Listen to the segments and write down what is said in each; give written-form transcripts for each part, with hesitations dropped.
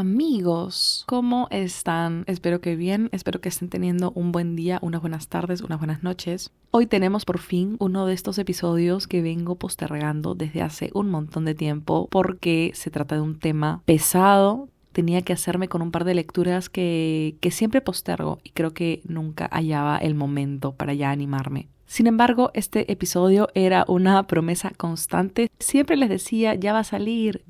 Amigos, ¿cómo están? Espero que bien, espero que estén teniendo un buen día, unas buenas tardes, unas buenas noches. Hoy tenemos por fin uno de estos episodios que vengo postergando desde hace un montón de tiempo porque se trata de un tema pesado. Tenía que hacerme con un par de lecturas que siempre postergo y creo que nunca hallaba el momento para ya animarme. Sin embargo, este episodio era una promesa constante. Siempre les decía, ya va a salir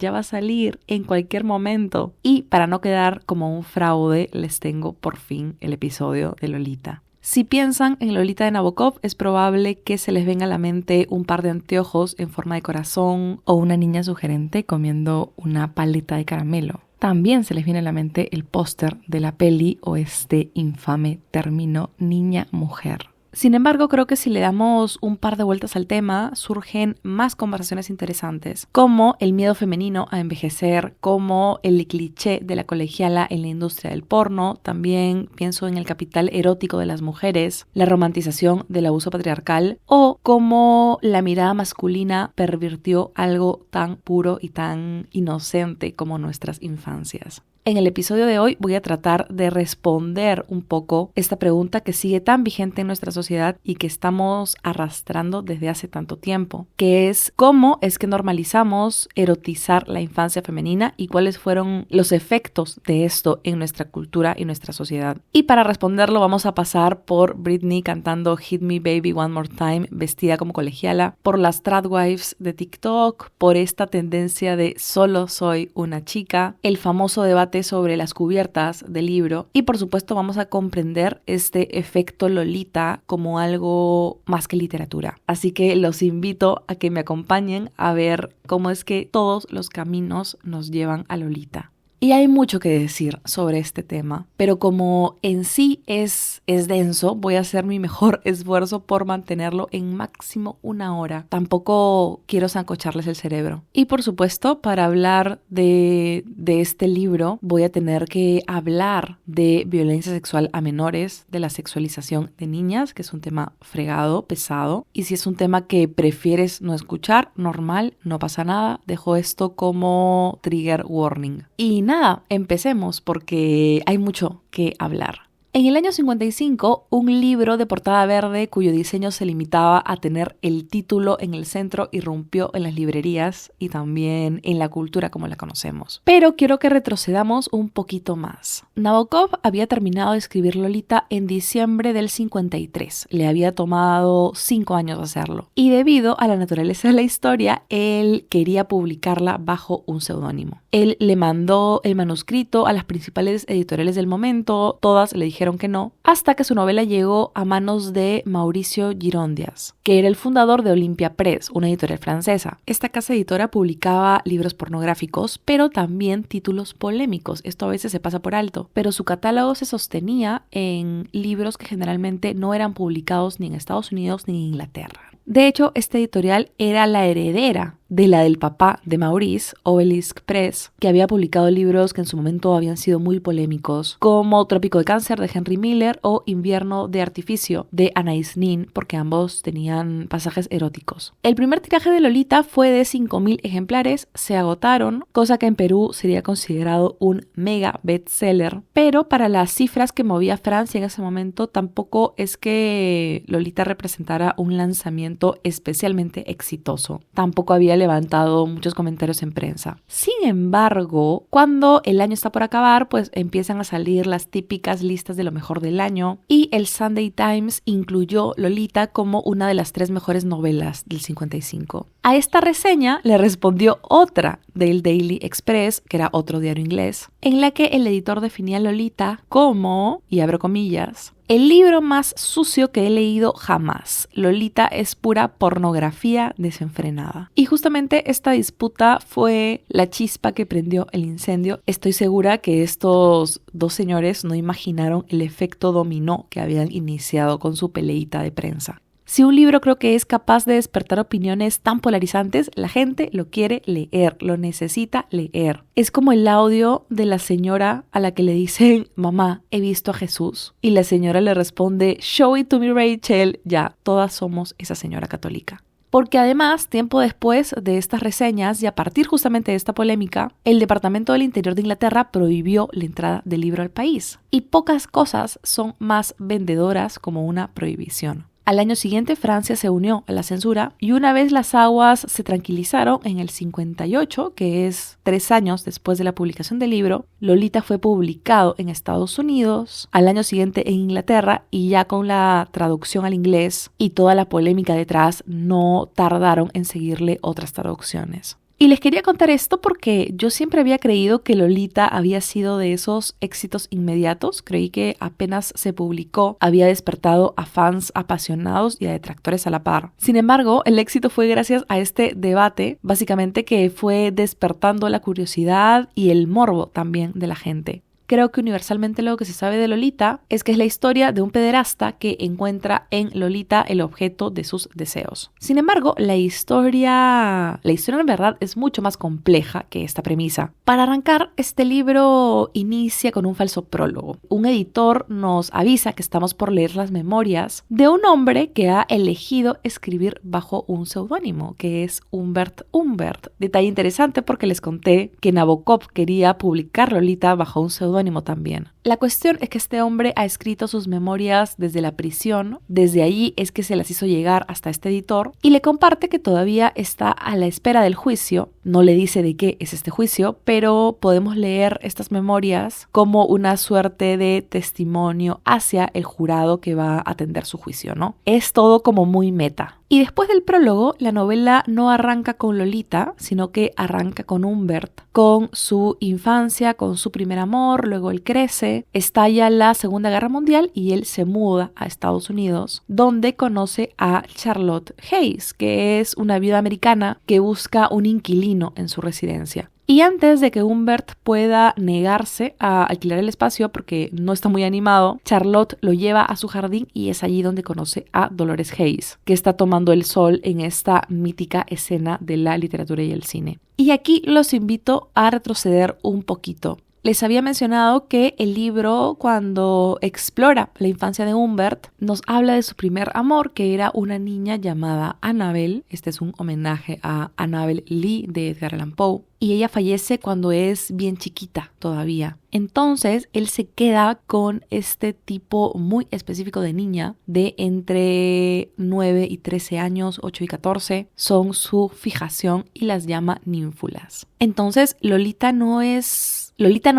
en cualquier momento. Y para no quedar como un fraude, les tengo por fin el episodio de Lolita. Si piensan en Lolita de Nabokov, es probable que se les venga a la mente un par de anteojos en forma de corazón o una niña sugerente comiendo una paleta de caramelo. También se les viene a la mente el póster de la peli o este infame término niña-mujer. Sin embargo, creo que si le damos un par de vueltas al tema, surgen más conversaciones interesantes, como el miedo femenino a envejecer, como el cliché de la colegiala en la industria del porno, también pienso en el capital erótico de las mujeres, la romantización del abuso patriarcal, o cómo la mirada masculina pervirtió algo tan puro y tan inocente como nuestras infancias. En el episodio de hoy voy a tratar de responder un poco esta pregunta que sigue tan vigente en nuestra sociedad y que estamos arrastrando desde hace tanto tiempo, que es ¿cómo es que normalizamos erotizar la infancia femenina y cuáles fueron los efectos de esto en nuestra cultura y nuestra sociedad? Y para responderlo vamos a pasar por Britney cantando Hit Me Baby One More Time vestida como colegiala, por las tradwives de TikTok, por esta tendencia de solo soy una chica, el famoso debate sobre las cubiertas del libro y por supuesto vamos a comprender este efecto Lolita como algo más que literatura. Así que los invito a que me acompañen a ver cómo es que todos los caminos nos llevan a Lolita. Y hay mucho que decir sobre este tema, pero como en sí es denso, voy a hacer mi mejor esfuerzo por mantenerlo en máximo 1 hora. Tampoco quiero sancocharles el cerebro. Y por supuesto, para hablar de este libro, voy a tener que hablar de violencia sexual a menores, de la sexualización de niñas, que es un tema fregado, pesado. Y si es un tema que prefieres no escuchar, normal, no pasa nada. Dejo esto como trigger warning. Y nada, empecemos porque hay mucho que hablar. En el año 55, un libro de portada verde cuyo diseño se limitaba a tener el título en el centro irrumpió en las librerías y también en la cultura como la conocemos. Pero quiero que retrocedamos un poquito más. Nabokov había terminado de escribir Lolita en diciembre del 53. Le había tomado 5 años hacerlo. Y debido a la naturaleza de la historia, él quería publicarla bajo un seudónimo. Él le mandó el manuscrito a las principales editoriales del momento, todas le dijeron que no, hasta que su novela llegó a manos de Mauricio Girondias, que era el fundador de Olympia Press, una editorial francesa. Esta casa editora publicaba libros pornográficos, pero también títulos polémicos. Esto a veces se pasa por alto, pero su catálogo se sostenía en libros que generalmente no eran publicados ni en Estados Unidos ni en Inglaterra. De hecho, esta editorial era la heredera de la del papá de Maurice, Obelisk Press, que había publicado libros que en su momento habían sido muy polémicos, como Trópico de Cáncer de Henry Miller o Invierno de Artificio de Anais Nin, porque ambos tenían pasajes eróticos. El primer tiraje de Lolita fue de 5.000 ejemplares, se agotaron, cosa que en Perú sería considerado un mega bestseller, pero para las cifras que movía Francia en ese momento tampoco es que Lolita representara un lanzamiento especialmente exitoso. Tampoco había levantado muchos comentarios en prensa. Sin embargo, cuando el año está por acabar, pues empiezan a salir las típicas listas de lo mejor del año y el Sunday Times incluyó Lolita como una de las 3 mejores novelas del 55. A esta reseña le respondió otra del Daily Express, que era otro diario inglés, en la que el editor definía a Lolita como, y abro comillas, el libro más sucio que he leído jamás. Lolita es pura pornografía desenfrenada. Y justamente esta disputa fue la chispa que prendió el incendio. Estoy segura que estos dos señores no imaginaron el efecto dominó que habían iniciado con su peleita de prensa. Si un libro creo que es capaz de despertar opiniones tan polarizantes, la gente lo quiere leer, lo necesita leer. Es como el audio de la señora a la que le dicen, mamá, he visto a Jesús. Y la señora le responde, show it to me, Rachel. Ya, todas somos esa señora católica. porque además, tiempo después de estas reseñas y a partir justamente de esta polémica, el Departamento del Interior de Inglaterra prohibió la entrada del libro al país. Y pocas cosas son más vendedoras como una prohibición. Al año siguiente, Francia se unió a la censura y una vez las aguas se tranquilizaron, en el 58, que es 3 años después de la publicación del libro, Lolita fue publicado en Estados Unidos, al año siguiente en Inglaterra, y ya con la traducción al inglés y toda la polémica detrás, no tardaron en seguirle otras traducciones. Y les quería contar esto porque yo siempre había creído que Lolita había sido de esos éxitos inmediatos. Creí que apenas se publicó había despertado a fans apasionados y a detractores a la par. Sin embargo, el éxito fue gracias a este debate, básicamente, que fue despertando la curiosidad y el morbo también de la gente. Creo que universalmente lo que se sabe de Lolita es que es la historia de un pederasta que encuentra en Lolita el objeto de sus deseos. Sin embargo, la historia en verdad es mucho más compleja que esta premisa. Para arrancar, este libro inicia con un falso prólogo. Un editor nos avisa que estamos por leer las memorias de un hombre que ha elegido escribir bajo un seudónimo, que es Humbert Humbert. Detalle interesante porque les conté que Nabokov quería publicar Lolita bajo un seudónimo también. La cuestión es que este hombre ha escrito sus memorias desde la prisión, desde allí es que se las hizo llegar hasta este editor y le comparte que todavía está a la espera del juicio. No le dice de qué es este juicio, pero podemos leer estas memorias como una suerte de testimonio hacia el jurado que va a atender su juicio, ¿no? Es todo como muy meta. Y después del prólogo, la novela no arranca con Lolita, sino que arranca con Humbert, con su infancia, con su primer amor, luego él crece, estalla la Segunda Guerra Mundial y él se muda a Estados Unidos, donde conoce a Charlotte Hayes, que es una viuda americana que busca un inquilino en su residencia. Y antes de que Humbert pueda negarse a alquilar el espacio porque no está muy animado, Charlotte lo lleva a su jardín y es allí donde conoce a Dolores Hayes, que está tomando el sol en esta mítica escena de la literatura y el cine. Y aquí los invito a retroceder un poquito. Les había mencionado que el libro, cuando explora la infancia de Humbert, nos habla de su primer amor, que era una niña llamada Annabel. Este es un homenaje a Annabel Lee de Edgar Allan Poe. Y ella fallece cuando es bien chiquita todavía. Entonces, él se queda con este tipo muy específico de niña de entre 9 y 13 años, 8 y 14, son su fijación y las llama ninfulas. Entonces, Lolita no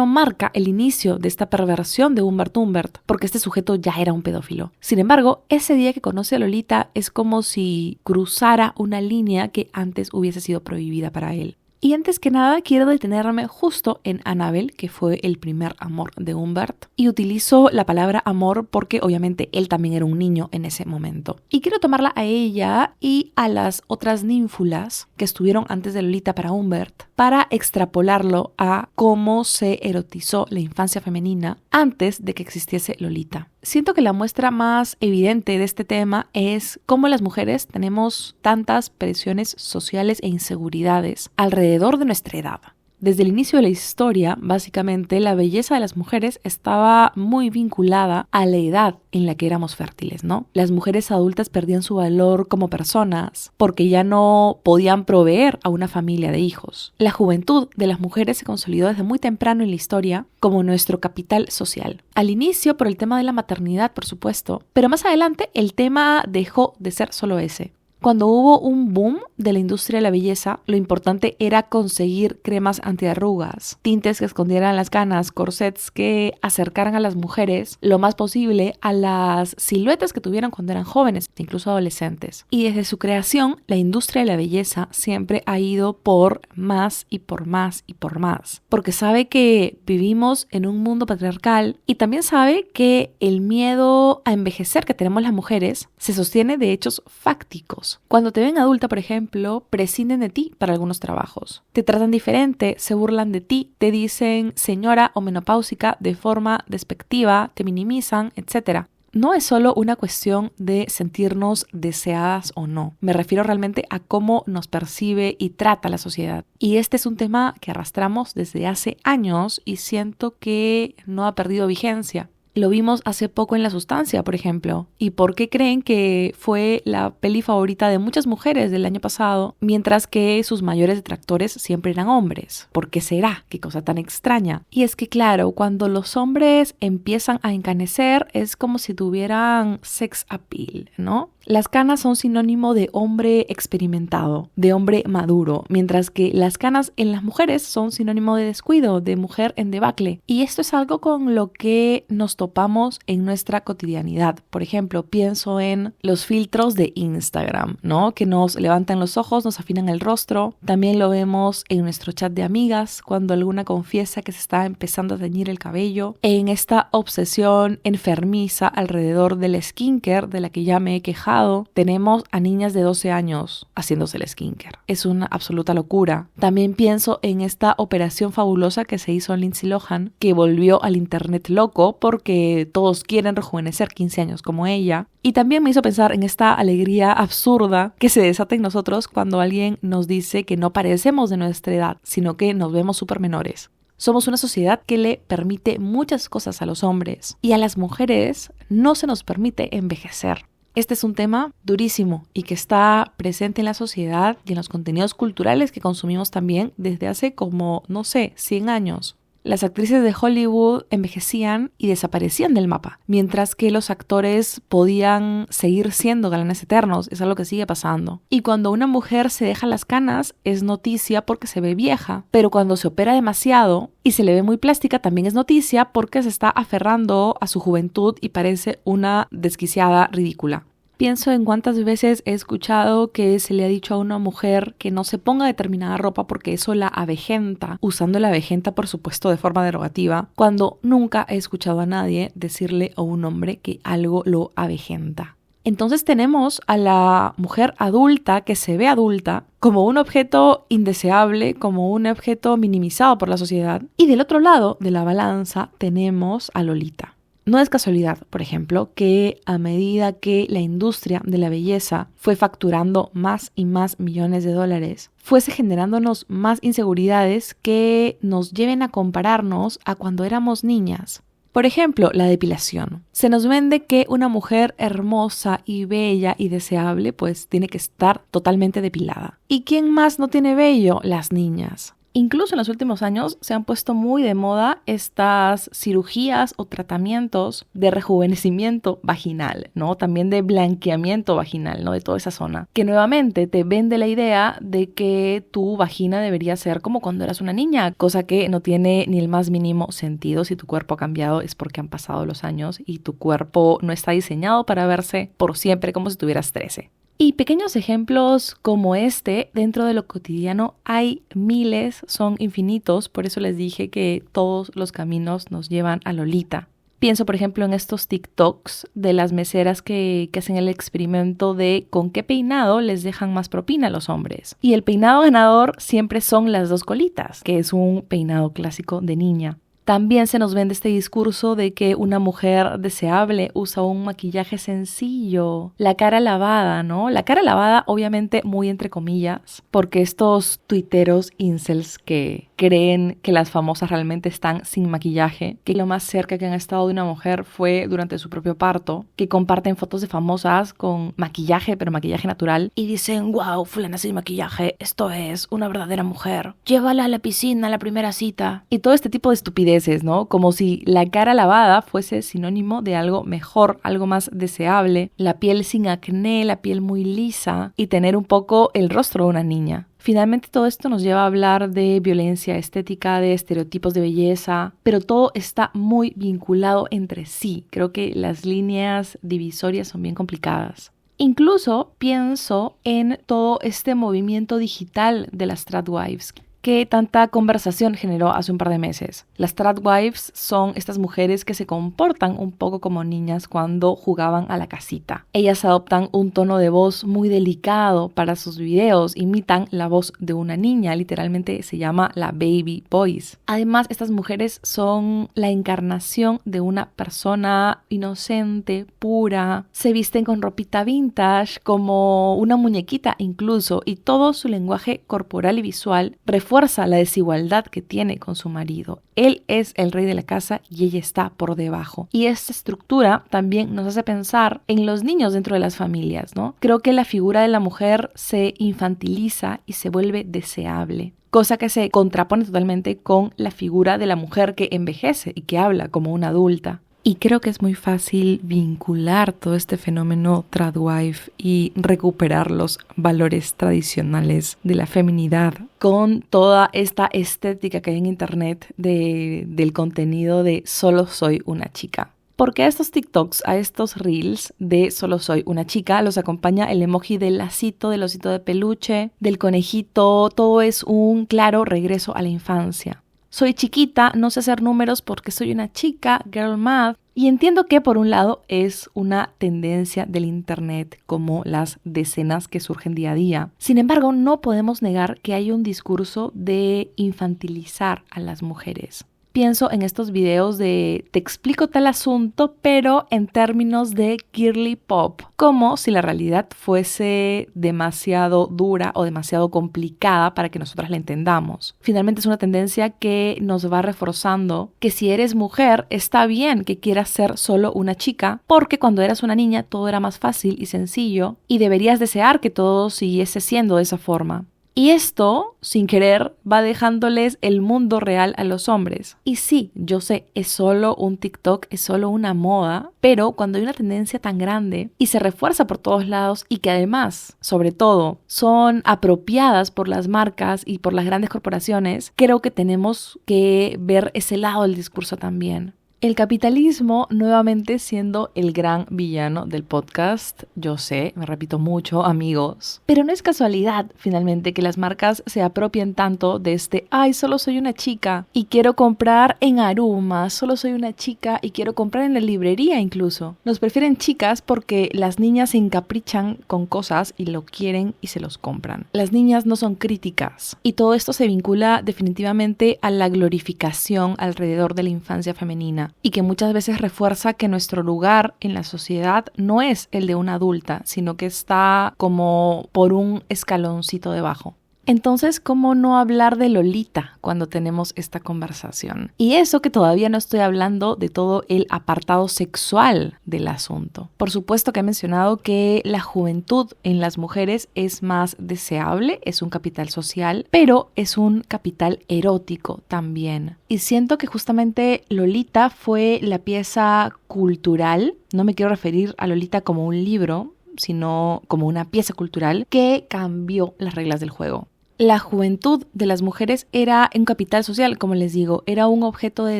marca el inicio de esta perversión de Humbert Humbert, porque este sujeto ya era un pedófilo. Sin embargo, ese día que conoce a Lolita es como si cruzara una línea que antes hubiese sido prohibida para él. Y antes que nada quiero detenerme justo en Annabel, que fue el primer amor de Humbert. Y utilizo la palabra amor porque obviamente él también era un niño en ese momento. Y quiero tomarla a ella y a las otras ninfulas que estuvieron antes de Lolita para Humbert para extrapolarlo a cómo se erotizó la infancia femenina antes de que existiese Lolita. Siento que la muestra más evidente de este tema es cómo las mujeres tenemos tantas presiones sociales e inseguridades alrededor de nuestra edad. Desde el inicio de la historia, básicamente, la belleza de las mujeres estaba muy vinculada a la edad en la que éramos fértiles, ¿no? Las mujeres adultas perdían su valor como personas porque ya no podían proveer a una familia de hijos. La juventud de las mujeres se consolidó desde muy temprano en la historia como nuestro capital social. Al inicio por el tema de la maternidad, por supuesto, pero más adelante el tema dejó de ser solo ese. Cuando hubo un boom de la industria de la belleza, lo importante era conseguir cremas antiarrugas, tintes que escondieran las canas, corsets que acercaran a las mujeres lo más posible a las siluetas que tuvieron cuando eran jóvenes, incluso adolescentes. Y desde su creación, la industria de la belleza siempre ha ido por más y por más y por más, porque sabe que vivimos en un mundo patriarcal y también sabe que el miedo a envejecer que tenemos las mujeres se sostiene de hechos fácticos. Cuando te ven adulta, por ejemplo, prescinden de ti para algunos trabajos. Te tratan diferente, se burlan de ti, te dicen señora o menopáusica de forma despectiva, te minimizan, etc. No es solo una cuestión de sentirnos deseadas o no. Me refiero realmente a cómo nos percibe y trata la sociedad. Y este es un tema que arrastramos desde hace años y siento que no ha perdido vigencia. Lo vimos hace poco en La Sustancia, por ejemplo. ¿Y por qué creen que fue la peli favorita de muchas mujeres del año pasado, mientras que sus mayores detractores siempre eran hombres? ¿Por qué será? Qué cosa tan extraña. Y es que claro, cuando los hombres empiezan a encanecer es como si tuvieran sex appeal, ¿no? Las canas son sinónimo de hombre experimentado, de hombre maduro, mientras que las canas en las mujeres son sinónimo de descuido, de mujer en debacle. Y esto es algo con lo que nos topamos en nuestra cotidianidad. Por ejemplo, pienso en los filtros de Instagram, ¿no? Que nos levantan los ojos, nos afinan el rostro. También lo vemos en nuestro chat de amigas, cuando alguna confiesa que se está empezando a teñir el cabello. En esta obsesión enfermiza alrededor del skincare, de la que ya me he quejado, tenemos a niñas de 12 años haciéndose el skincare. Es una absoluta locura. También pienso en esta operación fabulosa que se hizo en Lindsay Lohan, que volvió al internet loco porque todos quieren rejuvenecer 15 años como ella. Y también me hizo pensar en esta alegría absurda que se desata en nosotros cuando alguien nos dice que no parecemos de nuestra edad, sino que nos vemos súper menores. Somos una sociedad que le permite muchas cosas a los hombres y a las mujeres no se nos permite envejecer. Este es un tema durísimo y que está presente en la sociedad y en los contenidos culturales que consumimos también desde hace como, 100 años. Las actrices de Hollywood envejecían y desaparecían del mapa, mientras que los actores podían seguir siendo galanes eternos. Es algo que sigue pasando. Y cuando una mujer se deja las canas, es noticia porque se ve vieja. Pero cuando se opera demasiado y se le ve muy plástica, también es noticia porque se está aferrando a su juventud y parece una desquiciada ridícula. Pienso en cuántas veces he escuchado que se le ha dicho a una mujer que no se ponga determinada ropa porque eso la avejenta, usando la avejenta por supuesto de forma derogativa, cuando nunca he escuchado a nadie decirle a un hombre que algo lo avejenta. Entonces tenemos a la mujer adulta que se ve adulta como un objeto indeseable, como un objeto minimizado por la sociedad. Y del otro lado de la balanza tenemos a Lolita. No es casualidad, por ejemplo, que a medida que la industria de la belleza fue facturando más y más millones de dólares, fuese generándonos más inseguridades que nos lleven a compararnos a cuando éramos niñas. Por ejemplo, la depilación. Se nos vende que una mujer hermosa y bella y deseable pues tiene que estar totalmente depilada. ¿Y quién más no tiene vello? Las niñas. Incluso en los últimos años se han puesto muy de moda estas cirugías o tratamientos de rejuvenecimiento vaginal, ¿no? También de blanqueamiento vaginal, ¿no? De toda esa zona. Que nuevamente te vende la idea de que tu vagina debería ser como cuando eras una niña, cosa que no tiene ni el más mínimo sentido. Si tu cuerpo ha cambiado es porque han pasado los años y tu cuerpo no está diseñado para verse por siempre como si tuvieras 13. Y pequeños ejemplos como este, dentro de lo cotidiano hay miles, son infinitos, por eso les dije que todos los caminos nos llevan a Lolita. Pienso, por ejemplo, en estos TikToks de las meseras que hacen el experimento de con qué peinado les dejan más propina a los hombres. Y el peinado ganador siempre son las 2 colitas, que es un peinado clásico de niña. También se nos vende este discurso de que una mujer deseable usa un maquillaje sencillo, la cara lavada, ¿no? La cara lavada, obviamente, muy entre comillas, porque estos tuiteros incels que creen que las famosas realmente están sin maquillaje, que lo más cerca que han estado de una mujer fue durante su propio parto, que comparten fotos de famosas con maquillaje, pero maquillaje natural, y dicen, wow, fulana sin maquillaje, esto es una verdadera mujer, llévala a la piscina a la primera cita, y todo este tipo de estupideces, ¿no? Como si la cara lavada fuese sinónimo de algo mejor, algo más deseable, la piel sin acné, la piel muy lisa, y tener un poco el rostro de una niña. Finalmente todo esto nos lleva a hablar de violencia estética, de estereotipos de belleza, pero todo está muy vinculado entre sí. Creo que las líneas divisorias son bien complicadas. Incluso pienso en todo este movimiento digital de las tradwives que tanta conversación generó hace un par de meses. Las tradwives son estas mujeres que se comportan un poco como niñas cuando jugaban a la casita. Ellas adoptan un tono de voz muy delicado para sus videos, imitan la voz de una niña, literalmente se llama la baby voice. Además, estas mujeres son la encarnación de una persona inocente, pura, se visten con ropita vintage, como una muñequita incluso, y todo su lenguaje corporal y visual refuerza refuerza la desigualdad que tiene con su marido. Él es el rey de la casa y ella está por debajo. Y esta estructura también nos hace pensar en los niños dentro de las familias, ¿no? Creo que la figura de la mujer se infantiliza y se vuelve deseable, cosa que se contrapone totalmente con la figura de la mujer que envejece y que habla como una adulta. Y creo que es muy fácil vincular todo este fenómeno tradwife y recuperar los valores tradicionales de la feminidad con toda esta estética que hay en internet del contenido de solo soy una chica. Porque a estos TikToks, a estos Reels de solo soy una chica, los acompaña el emoji del lacito, del osito de peluche, del conejito. Todo es un claro regreso a la infancia. Soy chiquita, no sé hacer números porque soy una chica, girl math. Y entiendo que por un lado es una tendencia del internet como las decenas que surgen día a día. Sin embargo, no podemos negar que hay un discurso de infantilizar a las mujeres. Pienso en estos videos de te explico tal asunto, pero en términos de girly pop, como si la realidad fuese demasiado dura o demasiado complicada para que nosotras la entendamos. Finalmente es una tendencia que nos va reforzando que si eres mujer está bien que quieras ser solo una chica, porque cuando eras una niña todo era más fácil y sencillo y deberías desear que todo siguiese siendo de esa forma. Y esto, sin querer, va dejándoles el mundo real a los hombres. Y sí, yo sé, es solo un TikTok, es solo una moda, pero cuando hay una tendencia tan grande y se refuerza por todos lados y que además, sobre todo, son apropiadas por las marcas y por las grandes corporaciones, creo que tenemos que ver ese lado del discurso también. El capitalismo nuevamente siendo el gran villano del podcast. Yo sé, me repito mucho, amigos. Pero no es casualidad, finalmente, que las marcas se apropien tanto de ay, solo soy una chica y quiero comprar en Aruma, solo soy una chica y quiero comprar en la librería incluso. Nos prefieren chicas porque las niñas se encaprichan con cosas y lo quieren y se los compran. Las niñas no son críticas. Y todo esto se vincula definitivamente a la glorificación alrededor de la infancia femenina. Y que muchas veces refuerza que nuestro lugar en la sociedad no es el de una adulta, sino que está como por un escaloncito debajo. Entonces, ¿cómo no hablar de Lolita cuando tenemos esta conversación? Y eso que todavía no estoy hablando de todo el apartado sexual del asunto. Por supuesto que he mencionado que la juventud en las mujeres es más deseable, es un capital social, pero es un capital erótico también. Y siento que justamente Lolita fue la pieza cultural, no me quiero referir a Lolita como un libro, sino como una pieza cultural que cambió las reglas del juego. La juventud de las mujeres era un capital social, como les digo, era un objeto de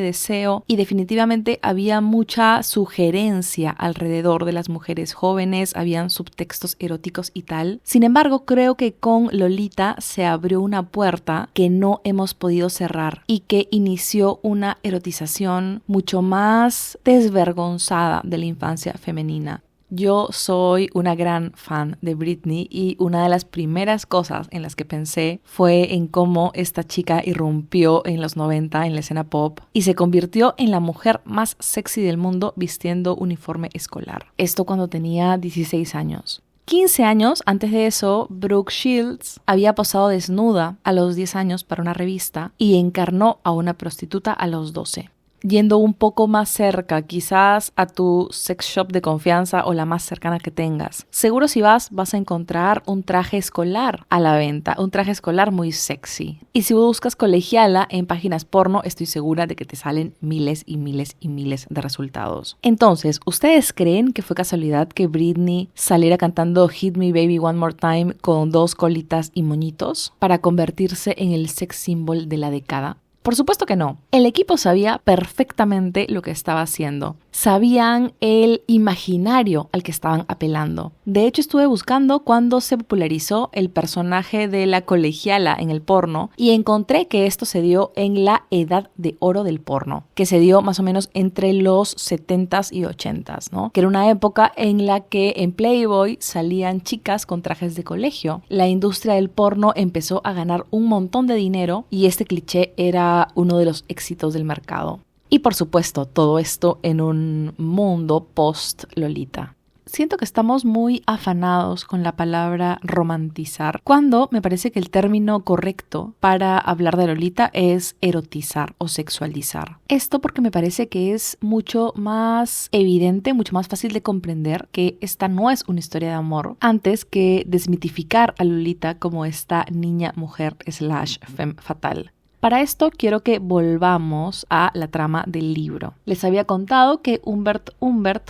deseo y definitivamente había mucha sugerencia alrededor de las mujeres jóvenes, habían subtextos eróticos y tal. Sin embargo, creo que con Lolita se abrió una puerta que no hemos podido cerrar y que inició una erotización mucho más desvergonzada de la infancia femenina. Yo soy una gran fan de Britney y una de las primeras cosas en las que pensé fue en cómo esta chica irrumpió en los 90 en la escena pop y se convirtió en la mujer más sexy del mundo vistiendo uniforme escolar. Esto cuando tenía 16 años. 15 años antes de eso, Brooke Shields había posado desnuda a los 10 años para una revista y encarnó a una prostituta a los 12. Yendo un poco más cerca, quizás a tu sex shop de confianza o la más cercana que tengas. Seguro si vas a encontrar un traje escolar a la venta, un traje escolar muy sexy. Y si buscas colegiala en páginas porno, estoy segura de que te salen miles y miles y miles de resultados. Entonces, ¿ustedes creen que fue casualidad que Britney saliera cantando Hit Me Baby One More Time con 2 colitas y moñitos para convertirse en el sex symbol de la década? Por supuesto que no. El equipo sabía perfectamente lo que estaba haciendo. Sabían el imaginario al que estaban apelando. De hecho, estuve buscando cuándo se popularizó el personaje de la colegiala en el porno y encontré que esto se dio en la edad de oro del porno, que se dio más o menos entre los 70s y 80s, ¿no? Que era una época en la que en Playboy salían chicas con trajes de colegio. La industria del porno empezó a ganar un montón de dinero y este cliché era uno de los éxitos del mercado. Y por supuesto, todo esto en un mundo post-Lolita. siento que estamos muy afanados con la palabra romantizar, cuando me parece que el término correcto para hablar de Lolita es erotizar o sexualizar. Esto porque me parece que es mucho más evidente, mucho más fácil de comprender que esta no es una historia de amor, antes que desmitificar a Lolita como esta niña mujer / femme fatal. Para esto quiero que volvamos a la trama del libro. Les había contado que Humbert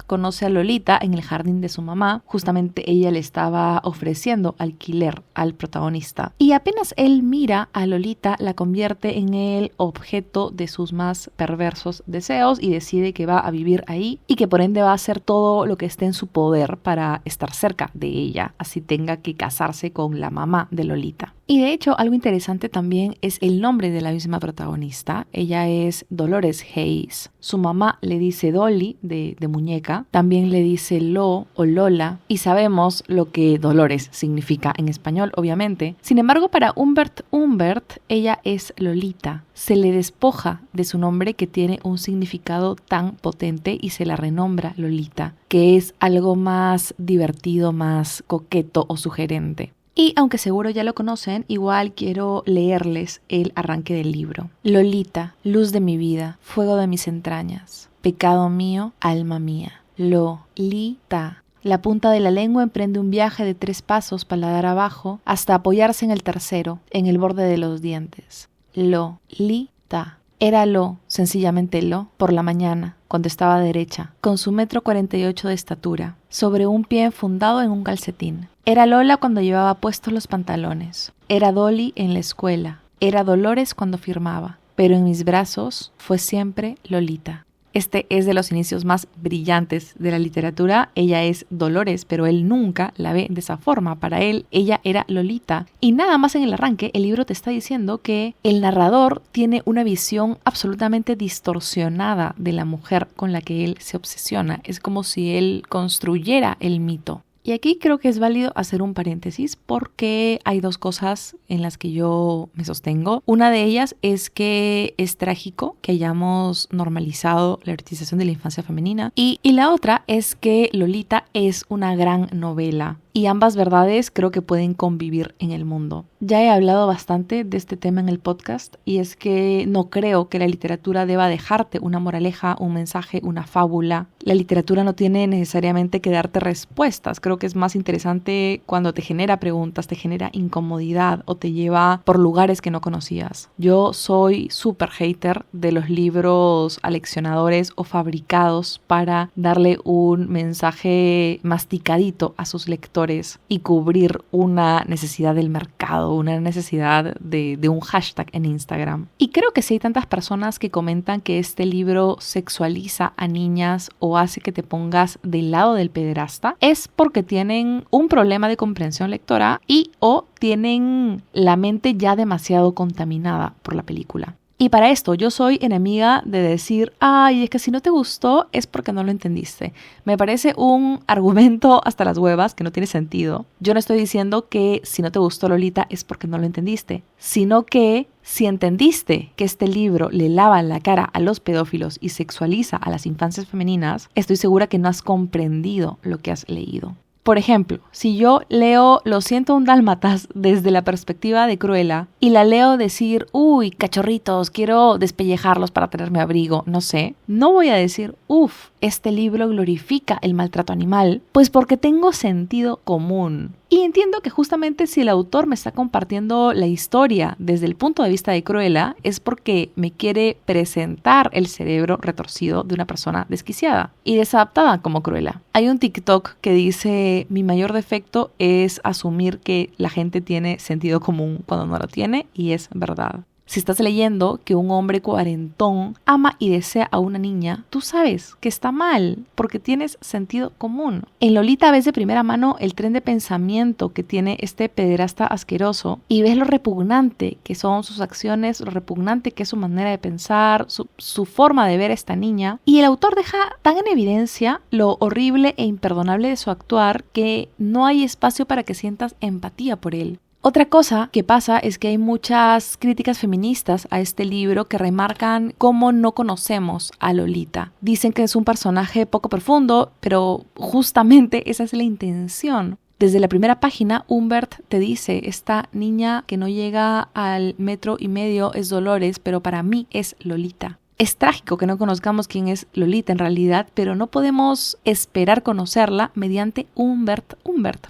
conoce a Lolita en el jardín de su mamá. Justamente ella le estaba ofreciendo alquiler al protagonista. Y apenas él mira a Lolita, la convierte en el objeto de sus más perversos deseos y decide que va a vivir ahí y que por ende va a hacer todo lo que esté en su poder para estar cerca de ella, así tenga que casarse con la mamá de Lolita. Y de hecho, algo interesante también es el nombre de la misma protagonista. Ella es Dolores Hayes. Su mamá le dice Dolly, de muñeca. También le dice Lo o Lola. Y sabemos lo que Dolores significa en español, obviamente. Sin embargo, para Humbert, ella es Lolita. Se le despoja de su nombre que tiene un significado tan potente y se la renombra Lolita, que es algo más divertido, más coqueto o sugerente. Y aunque seguro ya lo conocen, igual quiero leerles el arranque del libro. Lolita, luz de mi vida, fuego de mis entrañas, pecado mío, alma mía. Lolita. La punta de la lengua emprende un viaje de 3 pasos paladar abajo hasta apoyarse en el tercero, en el borde de los dientes. Lolita. Era sencillamente por la mañana, cuando estaba derecha, con su 1,48 m de estatura, sobre un pie enfundado en un calcetín. Era Lola cuando llevaba puestos los pantalones. Era Dolly en la escuela. Era Dolores cuando firmaba. Pero en mis brazos fue siempre Lolita. Este es de los inicios más brillantes de la literatura. Ella es Dolores, pero él nunca la ve de esa forma. Para él, ella era Lolita. Y nada más en el arranque, el libro te está diciendo que el narrador tiene una visión absolutamente distorsionada de la mujer con la que él se obsesiona. Es como si él construyera el mito. Y aquí creo que es válido hacer un paréntesis porque hay 2 cosas en las que yo me sostengo. Una de ellas es que es trágico que hayamos normalizado la erotización de la infancia femenina y la otra es que Lolita es una gran novela. Y ambas verdades creo que pueden convivir en el mundo. Ya he hablado bastante de este tema en el podcast y es que no creo que la literatura deba dejarte una moraleja, un mensaje, una fábula. La literatura no tiene necesariamente que darte respuestas. Creo que es más interesante cuando te genera preguntas, te genera incomodidad o te lleva por lugares que no conocías. Yo soy súper hater de los libros aleccionadores o fabricados para darle un mensaje masticadito a sus lectores y cubrir una necesidad del mercado, una necesidad de un hashtag en Instagram. Y creo que si hay tantas personas que comentan que este libro sexualiza a niñas o hace que te pongas del lado del pederasta, es porque tienen un problema de comprensión lectora y o tienen la mente ya demasiado contaminada por la película. Y para esto yo soy enemiga de decir, ay, es que si no te gustó es porque no lo entendiste. Me parece un argumento hasta las huevas que no tiene sentido. Yo no estoy diciendo que si no te gustó Lolita es porque no lo entendiste, sino que si entendiste que este libro le lava la cara a los pedófilos y sexualiza a las infancias femeninas, estoy segura que no has comprendido lo que has leído. Por ejemplo, si yo leo Los 101 dálmatas desde la perspectiva de Cruella y la leo decir, uy, cachorritos, quiero despellejarlos para tenerme abrigo, no sé, no voy a decir, este libro glorifica el maltrato animal, pues porque tengo sentido común. Y entiendo que justamente si el autor me está compartiendo la historia desde el punto de vista de Cruella es porque me quiere presentar el cerebro retorcido de una persona desquiciada y desadaptada como Cruella. Hay un TikTok que dice, mi mayor defecto es asumir que la gente tiene sentido común cuando no lo tiene, y es verdad. Si estás leyendo que un hombre cuarentón ama y desea a una niña, tú sabes que está mal porque tienes sentido común. En Lolita ves de primera mano el tren de pensamiento que tiene este pederasta asqueroso y ves lo repugnante que son sus acciones, lo repugnante que es su manera de pensar, su forma de ver a esta niña. Y el autor deja tan en evidencia lo horrible e imperdonable de su actuar que no hay espacio para que sientas empatía por él. Otra cosa que pasa es que hay muchas críticas feministas a este libro que remarcan cómo no conocemos a Lolita. Dicen que es un personaje poco profundo, pero justamente esa es la intención. Desde la primera página, Humbert te dice, esta niña que no llega al 1,5 metros es Dolores, pero para mí es Lolita. Es trágico que no conozcamos quién es Lolita en realidad, pero no podemos esperar conocerla mediante Humbert,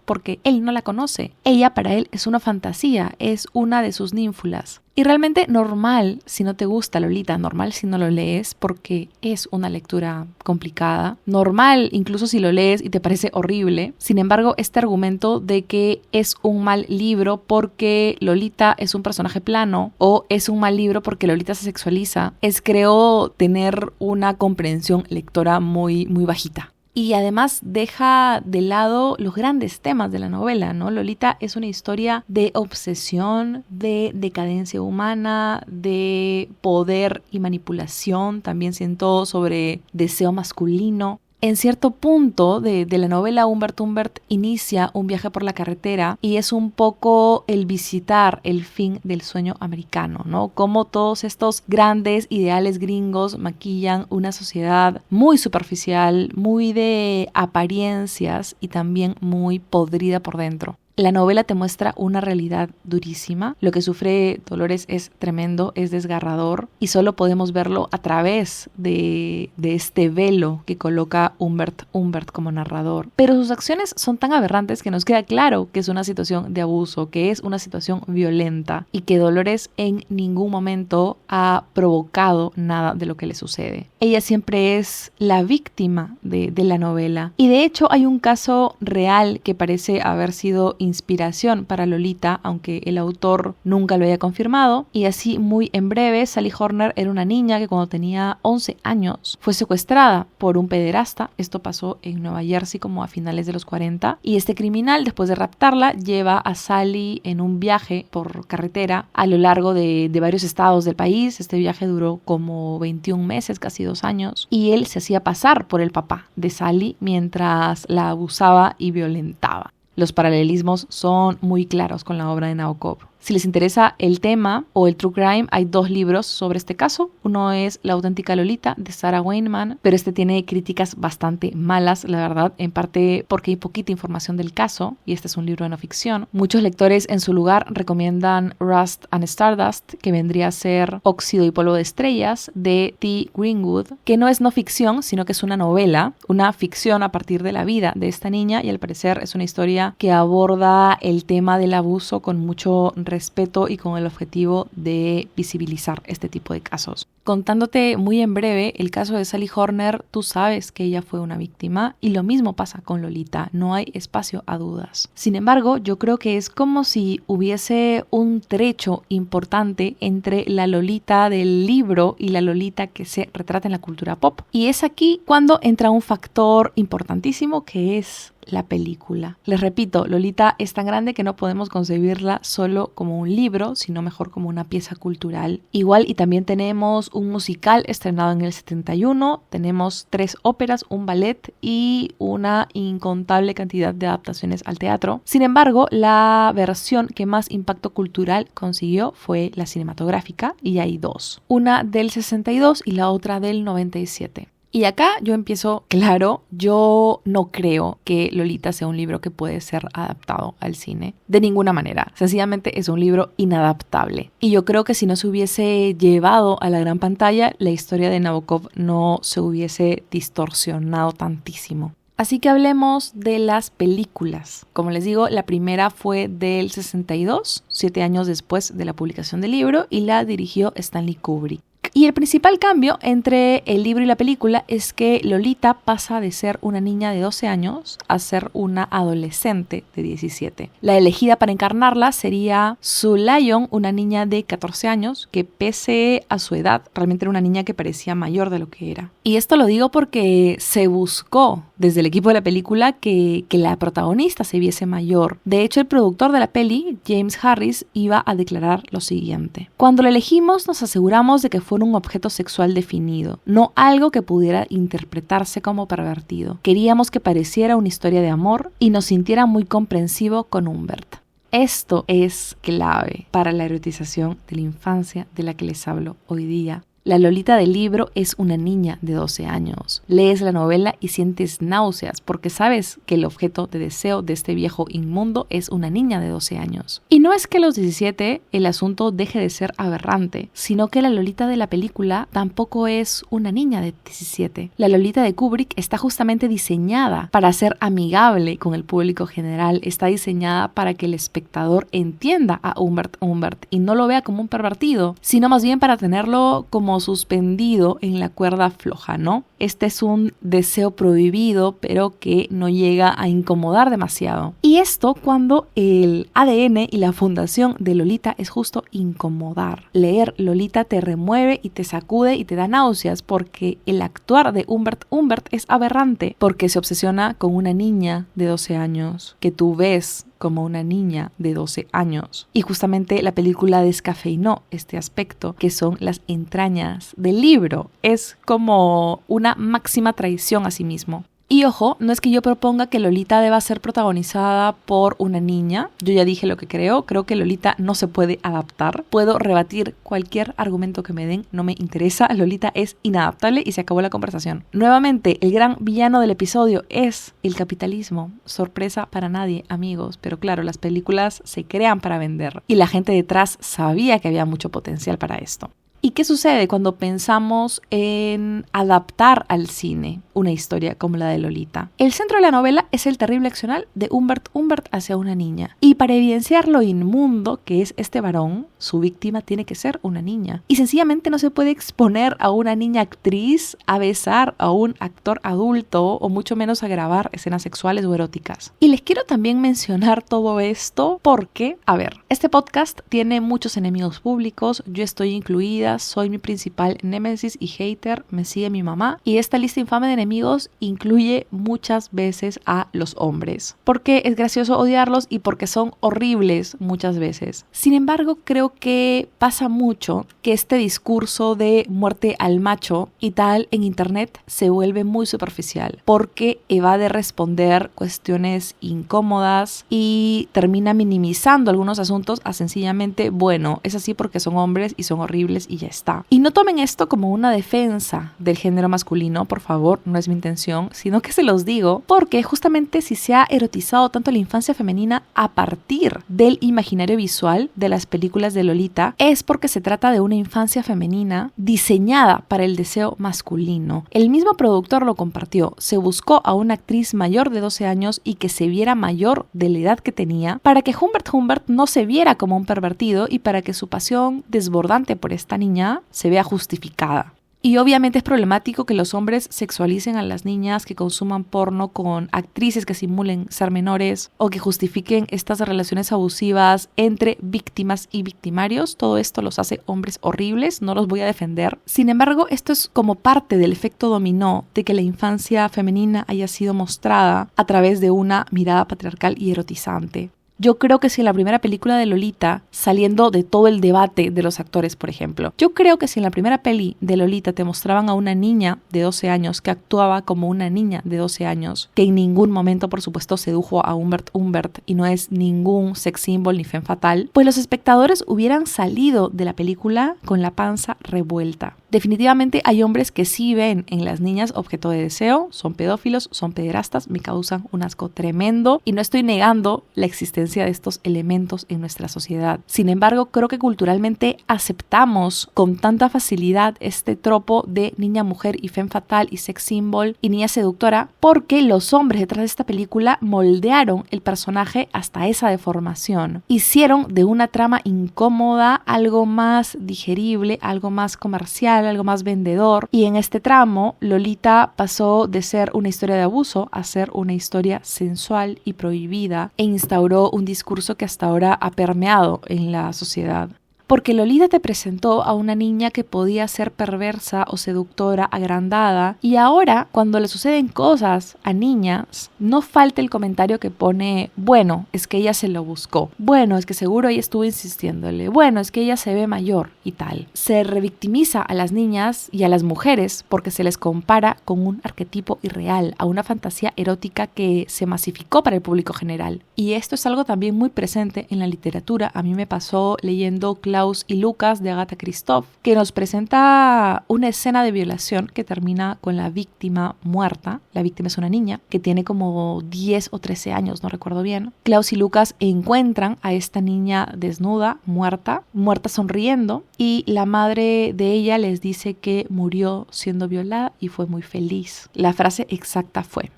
porque él no la conoce. Ella para él es una fantasía, es una de sus ninfulas. Y realmente normal si no te gusta Lolita, normal si no lo lees porque es una lectura complicada, normal incluso si lo lees y te parece horrible. Sin embargo, este argumento de que es un mal libro porque Lolita es un personaje plano o es un mal libro porque Lolita se sexualiza, creo tener una comprensión lectora muy bajita. Y además deja de lado los grandes temas de la novela, ¿no? Lolita es una historia de obsesión, de decadencia humana, de poder y manipulación, también siento sobre deseo masculino. En cierto punto de la novela, Humbert inicia un viaje por la carretera y es un poco el visitar el fin del sueño americano, ¿no? Cómo todos estos grandes ideales gringos maquillan una sociedad muy superficial, muy de apariencias y también muy podrida por dentro. La novela te muestra una realidad durísima. Lo que sufre Dolores es tremendo, es desgarrador y solo podemos verlo a través de este velo que coloca Humbert como narrador. Pero sus acciones son tan aberrantes que nos queda claro que es una situación de abuso, que es una situación violenta y que Dolores en ningún momento ha provocado nada de lo que le sucede. Ella siempre es la víctima de la novela y de hecho hay un caso real que parece haber sido inspiración para Lolita, aunque el autor nunca lo haya confirmado. Y así muy en breve, Sally Horner era una niña que cuando tenía 11 años fue secuestrada por un pederasta. Esto pasó en Nueva Jersey como a finales de los 40 y este criminal, después de raptarla, lleva a Sally en un viaje por carretera a lo largo de varios estados del país. Este viaje duró como 21 meses, casi 2 años, y él se hacía pasar por el papá de Sally mientras la abusaba y violentaba. Los paralelismos son muy claros con la obra de Nabokov. Si les interesa el tema o el true crime, hay 2 libros sobre este caso. Uno es La auténtica Lolita, de Sarah Wainman, pero este tiene críticas bastante malas, la verdad, en parte porque hay poquita información del caso, y este es un libro de no ficción. Muchos lectores en su lugar recomiendan Rust and Stardust, que vendría a ser Óxido y polvo de estrellas, de T. Greenwood, que no es no ficción, sino que es una novela, una ficción a partir de la vida de esta niña, y al parecer es una historia que aborda el tema del abuso con mucho respeto y con el objetivo de visibilizar este tipo de casos. Contándote muy en breve el caso de Sally Horner, tú sabes que ella fue una víctima y lo mismo pasa con Lolita, no hay espacio a dudas. Sin embargo, yo creo que es como si hubiese un trecho importante entre la Lolita del libro y la Lolita que se retrata en la cultura pop. Y es aquí cuando entra un factor importantísimo que es la película. Les repito, Lolita es tan grande que no podemos concebirla solo como un libro, sino mejor como una pieza cultural. Igual, y también tenemos un musical estrenado en el 71, tenemos 3 óperas, un ballet y una incontable cantidad de adaptaciones al teatro. Sin embargo, la versión que más impacto cultural consiguió fue la cinematográfica, y hay 2. Una del 62 y la otra del 97. Y acá yo empiezo, claro, yo no creo que Lolita sea un libro que puede ser adaptado al cine. De ninguna manera. Sencillamente es un libro inadaptable. Y yo creo que si no se hubiese llevado a la gran pantalla, la historia de Nabokov no se hubiese distorsionado tantísimo. Así que hablemos de las películas. Como les digo, la primera fue del 62, 7 años después de la publicación del libro, y la dirigió Stanley Kubrick. Y el principal cambio entre el libro y la película es que Lolita pasa de ser una niña de 12 años a ser una adolescente de 17. La elegida para encarnarla sería Sue Lyon, una niña de 14 años que pese a su edad realmente era una niña que parecía mayor de lo que era. Y esto lo digo porque se buscó desde el equipo de la película que la protagonista se viese mayor. De hecho, el productor de la peli, James Harris, iba a declarar lo siguiente: cuando la elegimos nos aseguramos de que fuera un objeto sexual definido, no algo que pudiera interpretarse como pervertido. Queríamos que pareciera una historia de amor y nos sintiera muy comprensivo con Humbert. Esto es clave para la erotización de la infancia de la que les hablo hoy día. La Lolita del libro es una niña de 12 años. Lees la novela y sientes náuseas porque sabes que el objeto de deseo de este viejo inmundo es una niña de 12 años. Y no es que a los 17 el asunto deje de ser aberrante, sino que la Lolita de la película tampoco es una niña de 17. La Lolita de Kubrick está justamente diseñada para ser amigable con el público general, está diseñada para que el espectador entienda a Humbert y no lo vea como un pervertido, sino más bien para tenerlo como suspendido en la cuerda floja, ¿no? Este es un deseo prohibido, pero que no llega a incomodar demasiado. Y esto cuando el ADN y la fundación de Lolita es justo incomodar. Leer Lolita te remueve y te sacude y te da náuseas porque el actuar de Humbert es aberrante, porque se obsesiona con una niña de 12 años que tú ves como una niña de 12 años. Y justamente la película descafeinó este aspecto, que son las entrañas del libro. Es como una máxima traición a sí mismo. Y ojo, no es que yo proponga que Lolita deba ser protagonizada por una niña. Yo ya dije lo que creo que Lolita no se puede adaptar. Puedo rebatir cualquier argumento que me den, no me interesa. Lolita es inadaptable y se acabó la conversación. Nuevamente, el gran villano del episodio es el capitalismo. Sorpresa para nadie, amigos. Pero claro, las películas se crean para vender y la gente detrás sabía que había mucho potencial para esto. ¿Y qué sucede cuando pensamos en adaptar al cine una historia como la de Lolita? El centro de la novela es el terrible accionar de Humbert hacia una niña. Y para evidenciar lo inmundo que es este varón, su víctima tiene que ser una niña. Y sencillamente no se puede exponer a una niña actriz a besar a un actor adulto o mucho menos a grabar escenas sexuales o eróticas. Y les quiero también mencionar todo esto porque, a ver, este podcast tiene muchos enemigos públicos, yo estoy incluida, soy mi principal némesis y hater, me sigue mi mamá y esta lista infame de enemigos incluye muchas veces a los hombres porque es gracioso odiarlos y porque son horribles muchas veces. Sin embargo, creo que pasa mucho que este discurso de muerte al macho y tal en internet se vuelve muy superficial porque evade responder cuestiones incómodas y termina minimizando algunos asuntos a sencillamente, bueno, es así porque son hombres y son horribles y ya está. Y no tomen esto como una defensa del género masculino, por favor, no es mi intención, sino que se los digo porque justamente si se ha erotizado tanto la infancia femenina a partir del imaginario visual de las películas de Lolita, es porque se trata de una infancia femenina diseñada para el deseo masculino. El mismo productor lo compartió, se buscó a una actriz mayor de 12 años y que se viera mayor de la edad que tenía para que Humbert no se viera como un pervertido y para que su pasión desbordante por esta niña se vea justificada. Y obviamente es problemático que los hombres sexualicen a las niñas, que consuman porno con actrices que simulen ser menores o que justifiquen estas relaciones abusivas entre víctimas y victimarios. Todo esto los hace hombres horribles, no los voy a defender. Sin embargo, esto es como parte del efecto dominó de que la infancia femenina haya sido mostrada a través de una mirada patriarcal y erotizante. Yo creo que si en la primera película de Lolita, saliendo de todo el debate de los actores, por ejemplo, yo creo que si en la primera peli de Lolita te mostraban a una niña de 12 años que actuaba como una niña de 12 años, que en ningún momento, por supuesto, sedujo a Humbert y no es ningún sex symbol ni femme fatal, pues los espectadores hubieran salido de la película con la panza revuelta. Definitivamente hay hombres que sí ven en las niñas objeto de deseo, son pedófilos, son pederastas, me causan un asco tremendo y no estoy negando la existencia de estos elementos en nuestra sociedad. Sin embargo, creo que culturalmente aceptamos con tanta facilidad este tropo de niña mujer y femme fatal y sex symbol y niña seductora porque los hombres detrás de esta película moldearon el personaje hasta esa deformación. Hicieron de una trama incómoda algo más digerible, algo más comercial, algo más vendedor, y en este tramo Lolita pasó de ser una historia de abuso a ser una historia sensual y prohibida e instauró un discurso que hasta ahora ha permeado en la sociedad. Porque Lolita te presentó a una niña que podía ser perversa o seductora, agrandada, y ahora cuando le suceden cosas a niñas, no falta el comentario que pone, bueno, es que ella se lo buscó, bueno, es que seguro ella estuvo insistiéndole, bueno, es que ella se ve mayor y tal. Se revictimiza a las niñas y a las mujeres porque se les compara con un arquetipo irreal, a una fantasía erótica que se masificó para el público general. Y esto es algo también muy presente en la literatura. A mí me pasó leyendo Klaus y Lucas de Agatha Christoph, que nos presenta una escena de violación que termina con la víctima muerta. La víctima es una niña que tiene como 10 o 13 años, no recuerdo bien. Klaus y Lucas encuentran a esta niña desnuda, muerta sonriendo, y la madre de ella les dice que murió siendo violada y fue muy feliz. La frase exacta fue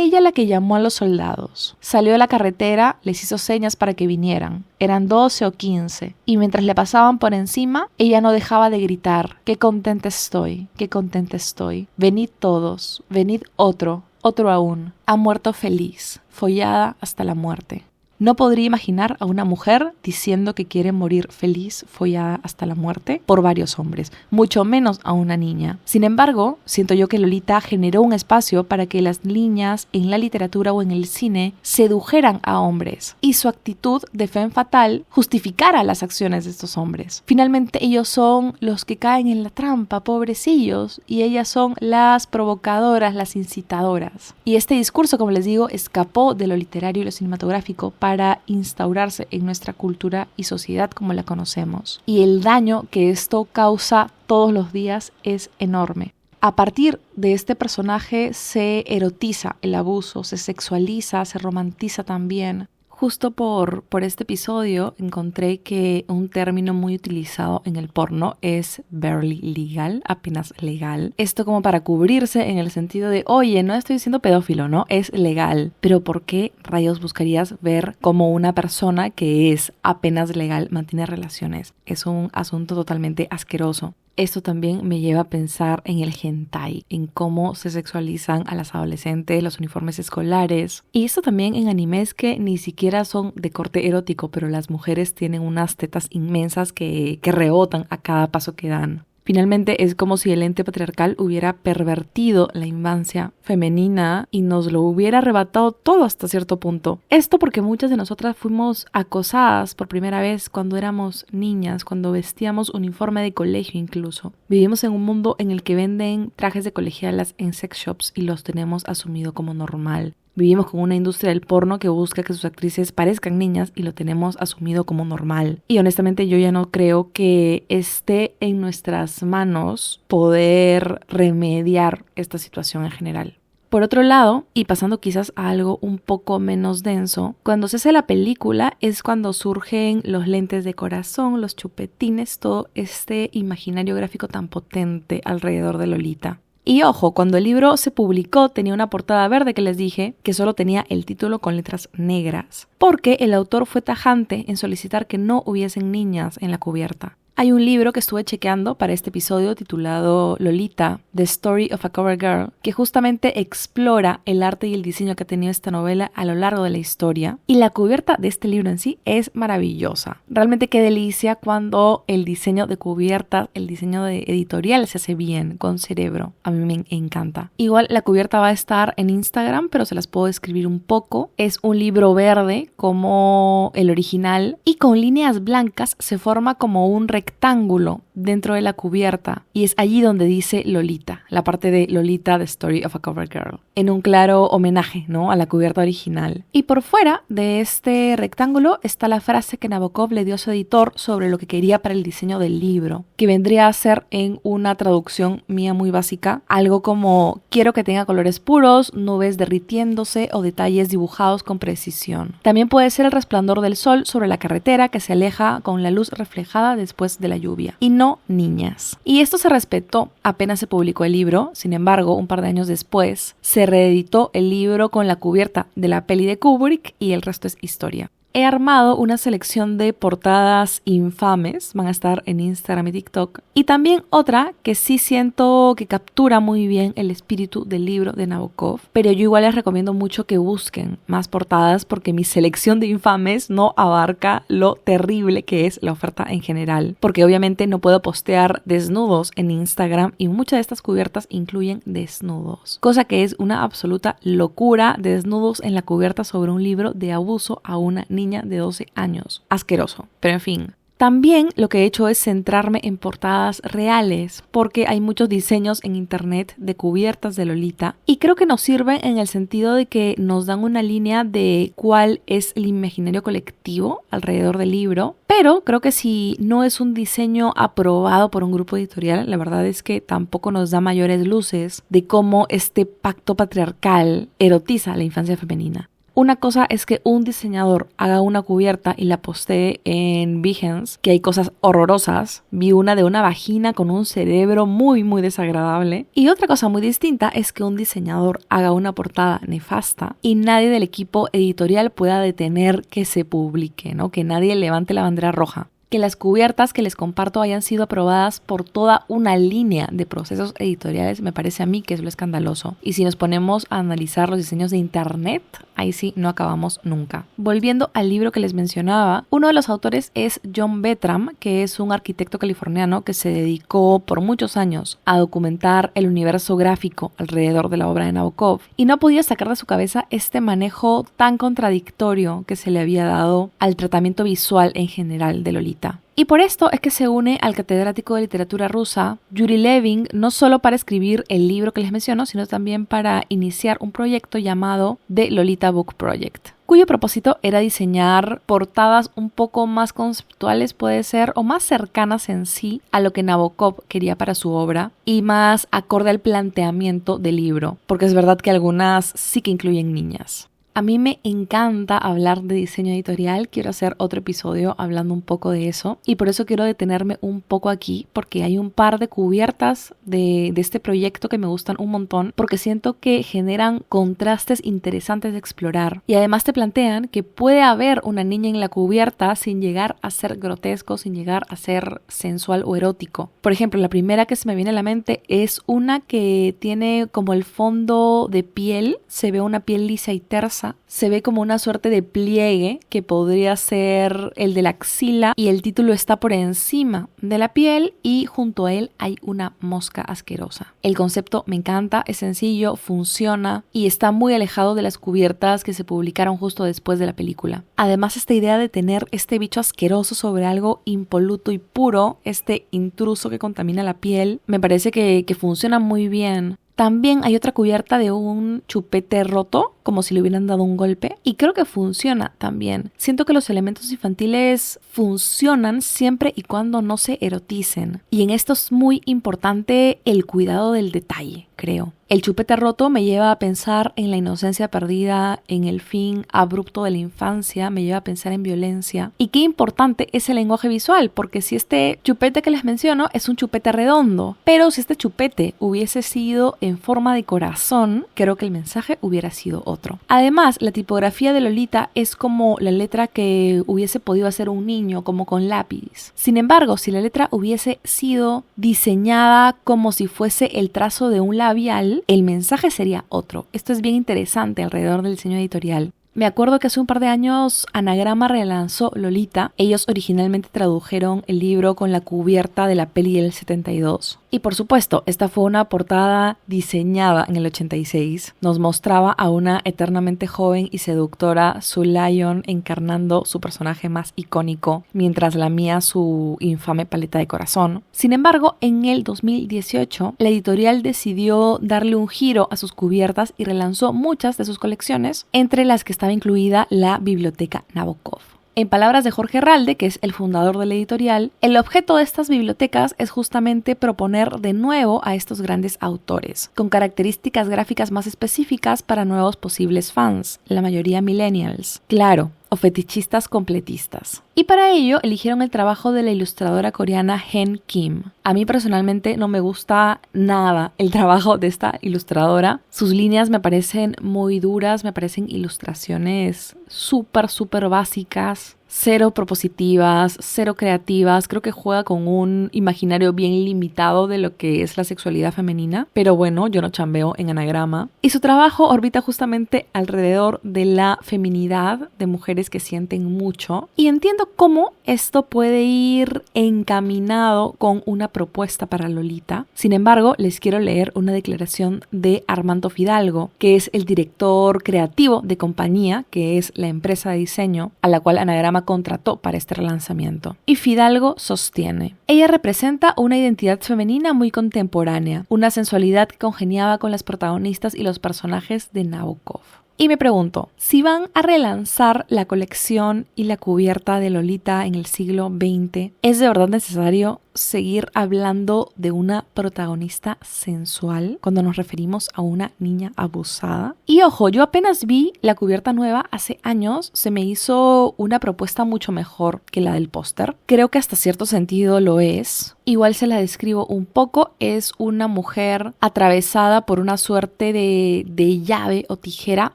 ella la que llamó a los soldados. Salió a la carretera, les hizo señas para que vinieran. Eran 12 o 15. Y mientras le pasaban por encima, ella no dejaba de gritar: ¡qué contenta estoy! ¡Qué contenta estoy! Venid todos, venid otro aún. Ha muerto feliz, follada hasta la muerte. No podría imaginar a una mujer diciendo que quiere morir feliz, follada hasta la muerte, por varios hombres, mucho menos a una niña. Sin embargo, siento yo que Lolita generó un espacio para que las niñas en la literatura o en el cine sedujeran a hombres, y su actitud de femme fatale justificara las acciones de estos hombres. Finalmente ellos son los que caen en la trampa, pobrecillos, y ellas son las provocadoras, las incitadoras. Y este discurso, como les digo, escapó de lo literario y lo cinematográfico para instaurarse en nuestra cultura y sociedad como la conocemos. Y el daño que esto causa todos los días es enorme. A partir de este personaje se erotiza el abuso, se sexualiza, se romantiza también. Justo por este episodio encontré que un término muy utilizado en el porno es barely legal, apenas legal. Esto como para cubrirse en el sentido de, oye, no estoy diciendo pedófilo, ¿no? Es legal. Pero ¿por qué rayos buscarías ver cómo una persona que es apenas legal mantiene relaciones? Es un asunto totalmente asqueroso. Esto también me lleva a pensar en el hentai, en cómo se sexualizan a las adolescentes, los uniformes escolares. Y esto también en animes que ni siquiera son de corte erótico, pero las mujeres tienen unas tetas inmensas que rebotan a cada paso que dan. Finalmente es como si el ente patriarcal hubiera pervertido la infancia femenina y nos lo hubiera arrebatado todo hasta cierto punto. Esto porque muchas de nosotras fuimos acosadas por primera vez cuando éramos niñas, cuando vestíamos uniforme de colegio incluso. Vivimos en un mundo en el que venden trajes de colegialas en sex shops y los tenemos asumido como normal. Vivimos con una industria del porno que busca que sus actrices parezcan niñas y lo tenemos asumido como normal. Y honestamente yo ya no creo que esté en nuestras manos poder remediar esta situación en general. Por otro lado, y pasando quizás a algo un poco menos denso, cuando se hace la película es cuando surgen los lentes de corazón, los chupetines, todo este imaginario gráfico tan potente alrededor de Lolita. Y ojo, cuando el libro se publicó tenía una portada verde que les dije que solo tenía el título con letras negras, porque el autor fue tajante en solicitar que no hubiesen niñas en la cubierta. Hay un libro que estuve chequeando para este episodio titulado Lolita, The Story of a Cover Girl, que justamente explora el arte y el diseño que ha tenido esta novela a lo largo de la historia. Y la cubierta de este libro en sí es maravillosa. Realmente qué delicia cuando el diseño de cubierta, el diseño de editorial se hace bien, con cerebro. A mí me encanta. Igual la cubierta va a estar en Instagram, pero se las puedo describir un poco. Es un libro verde como el original y con líneas blancas se forma como un rectángulo dentro de la cubierta y es allí donde dice Lolita, la parte de Lolita, The Story of a Cover Girl, en un claro homenaje, ¿no?, a la cubierta original. Y por fuera de este rectángulo está la frase que Nabokov le dio a su editor sobre lo que quería para el diseño del libro, que vendría a ser, en una traducción mía muy básica, algo como: quiero que tenga colores puros, nubes derritiéndose o detalles dibujados con precisión. También puede ser el resplandor del sol sobre la carretera que se aleja con la luz reflejada después de la lluvia, y no niñas. Y esto se respetó apenas se publicó el libro. Sin embargo, un par de años después se reeditó el libro con la cubierta de la peli de Kubrick y el resto es historia. He armado una selección de portadas infames, van a estar en Instagram y TikTok, y también otra que sí siento que captura muy bien el espíritu del libro de Nabokov, pero yo igual les recomiendo mucho que busquen más portadas porque mi selección de infames no abarca lo terrible que es la oferta en general, porque obviamente no puedo postear desnudos en Instagram y muchas de estas cubiertas incluyen desnudos, cosa que es una absoluta locura, desnudos en la cubierta sobre un libro de abuso a una niña de 12 años. Asqueroso, pero en fin. También lo que he hecho es centrarme en portadas reales, porque hay muchos diseños en internet de cubiertas de Lolita y creo que nos sirven en el sentido de que nos dan una línea de cuál es el imaginario colectivo alrededor del libro, pero creo que si no es un diseño aprobado por un grupo editorial, la verdad es que tampoco nos da mayores luces de cómo este pacto patriarcal erotiza la infancia femenina. Una cosa es que un diseñador haga una cubierta y la postee en Behance, que hay cosas horrorosas. Vi una de una vagina con un cerebro muy desagradable. Y otra cosa muy distinta es que un diseñador haga una portada nefasta y nadie del equipo editorial pueda detener que se publique, ¿no? Que nadie levante la bandera roja. Que las cubiertas que les comparto hayan sido aprobadas por toda una línea de procesos editoriales me parece a mí que es lo escandaloso. Y si nos ponemos a analizar los diseños de internet, ahí sí no acabamos nunca. Volviendo al libro que les mencionaba, uno de los autores es John Bertram, que es un arquitecto californiano que se dedicó por muchos años a documentar el universo gráfico alrededor de la obra de Nabokov y no podía sacar de su cabeza este manejo tan contradictorio que se le había dado al tratamiento visual en general de Lolita. Y por esto es que se une al catedrático de literatura rusa, Yuri Levin, no solo para escribir el libro que les menciono, sino también para iniciar un proyecto llamado The Lolita Book Project, cuyo propósito era diseñar portadas un poco más conceptuales, puede ser, o más cercanas en sí a lo que Nabokov quería para su obra y más acorde al planteamiento del libro, porque es verdad que algunas sí que incluyen niñas. A mí me encanta hablar de diseño editorial, quiero hacer otro episodio hablando un poco de eso y por eso quiero detenerme un poco aquí porque hay un par de cubiertas de este proyecto que me gustan un montón porque siento que generan contrastes interesantes de explorar y además te plantean que puede haber una niña en la cubierta sin llegar a ser grotesco, sin llegar a ser sensual o erótico. Por ejemplo, la primera que se me viene a la mente es una que tiene como el fondo de piel, se ve una piel lisa y tersa. Se ve como una suerte de pliegue que podría ser el de la axila y el título está por encima de la piel y junto a él hay una mosca asquerosa. El concepto me encanta, es sencillo, funciona y está muy alejado de las cubiertas que se publicaron justo después de la película. Además, esta idea de tener este bicho asqueroso sobre algo impoluto y puro, este intruso que contamina la piel, me parece que funciona muy bien. También hay otra cubierta de un chupete roto, como si le hubieran dado un golpe, y creo que funciona también. Siento que los elementos infantiles funcionan siempre y cuando no se eroticen. Y en esto es muy importante el cuidado del detalle, creo. El chupete roto me lleva a pensar en la inocencia perdida, en el fin abrupto de la infancia, me lleva a pensar en violencia. Y qué importante es el lenguaje visual, porque si este chupete que les menciono es un chupete redondo, pero si este chupete hubiese sido en forma de corazón, creo que el mensaje hubiera sido otro. Además, la tipografía de Lolita es como la letra que hubiese podido hacer un niño, como con lápiz. Sin embargo, si la letra hubiese sido diseñada como si fuese el trazo de un labial, el mensaje sería otro. Esto es bien interesante alrededor del diseño editorial. Me acuerdo que hace un par de años Anagrama relanzó Lolita. Ellos originalmente tradujeron el libro con la cubierta de la peli del 72. Y por supuesto, esta fue una portada diseñada en el 86. Nos mostraba a una eternamente joven y seductora Sue Lyon encarnando su personaje más icónico, mientras lamía su infame paleta de corazón. Sin embargo, en el 2018, la editorial decidió darle un giro a sus cubiertas y relanzó muchas de sus colecciones, entre las que estaba incluida la Biblioteca Nabokov. En palabras de Jorge Herralde, que es el fundador de la editorial, el objeto de estas bibliotecas es justamente proponer de nuevo a estos grandes autores, con características gráficas más específicas para nuevos posibles fans, la mayoría millennials. Claro, o fetichistas completistas. Y para ello eligieron el trabajo de la ilustradora coreana Hen Kim. A mí personalmente no me gusta nada el trabajo de esta ilustradora. Sus líneas me parecen muy duras, me parecen ilustraciones súper básicas. Cero propositivas, cero creativas. Creo que juega con un imaginario bien limitado de lo que es la sexualidad femenina. Pero bueno, yo no chambeo en Anagrama. Y su trabajo orbita justamente alrededor de la feminidad de mujeres que sienten mucho. Y entiendo cómo esto puede ir encaminado con una propuesta para Lolita. Sin embargo, les quiero leer una declaración de Armando Fidalgo, que es el director creativo de Compañía, que es la empresa de diseño a la cual Anagrama contrató para este relanzamiento. Y Fidalgo sostiene: ella representa una identidad femenina muy contemporánea, una sensualidad que congeniaba con las protagonistas y los personajes de Nabokov. Y me pregunto, si van a relanzar la colección y la cubierta de Lolita en el siglo XX, ¿es de verdad necesario seguir hablando de una protagonista sensual cuando nos referimos a una niña abusada? Y ojo, yo apenas vi la cubierta nueva hace años, se me hizo una propuesta mucho mejor que la del póster. Creo que hasta cierto sentido lo es. Igual se la describo un poco, es una mujer atravesada por una suerte de llave o tijera.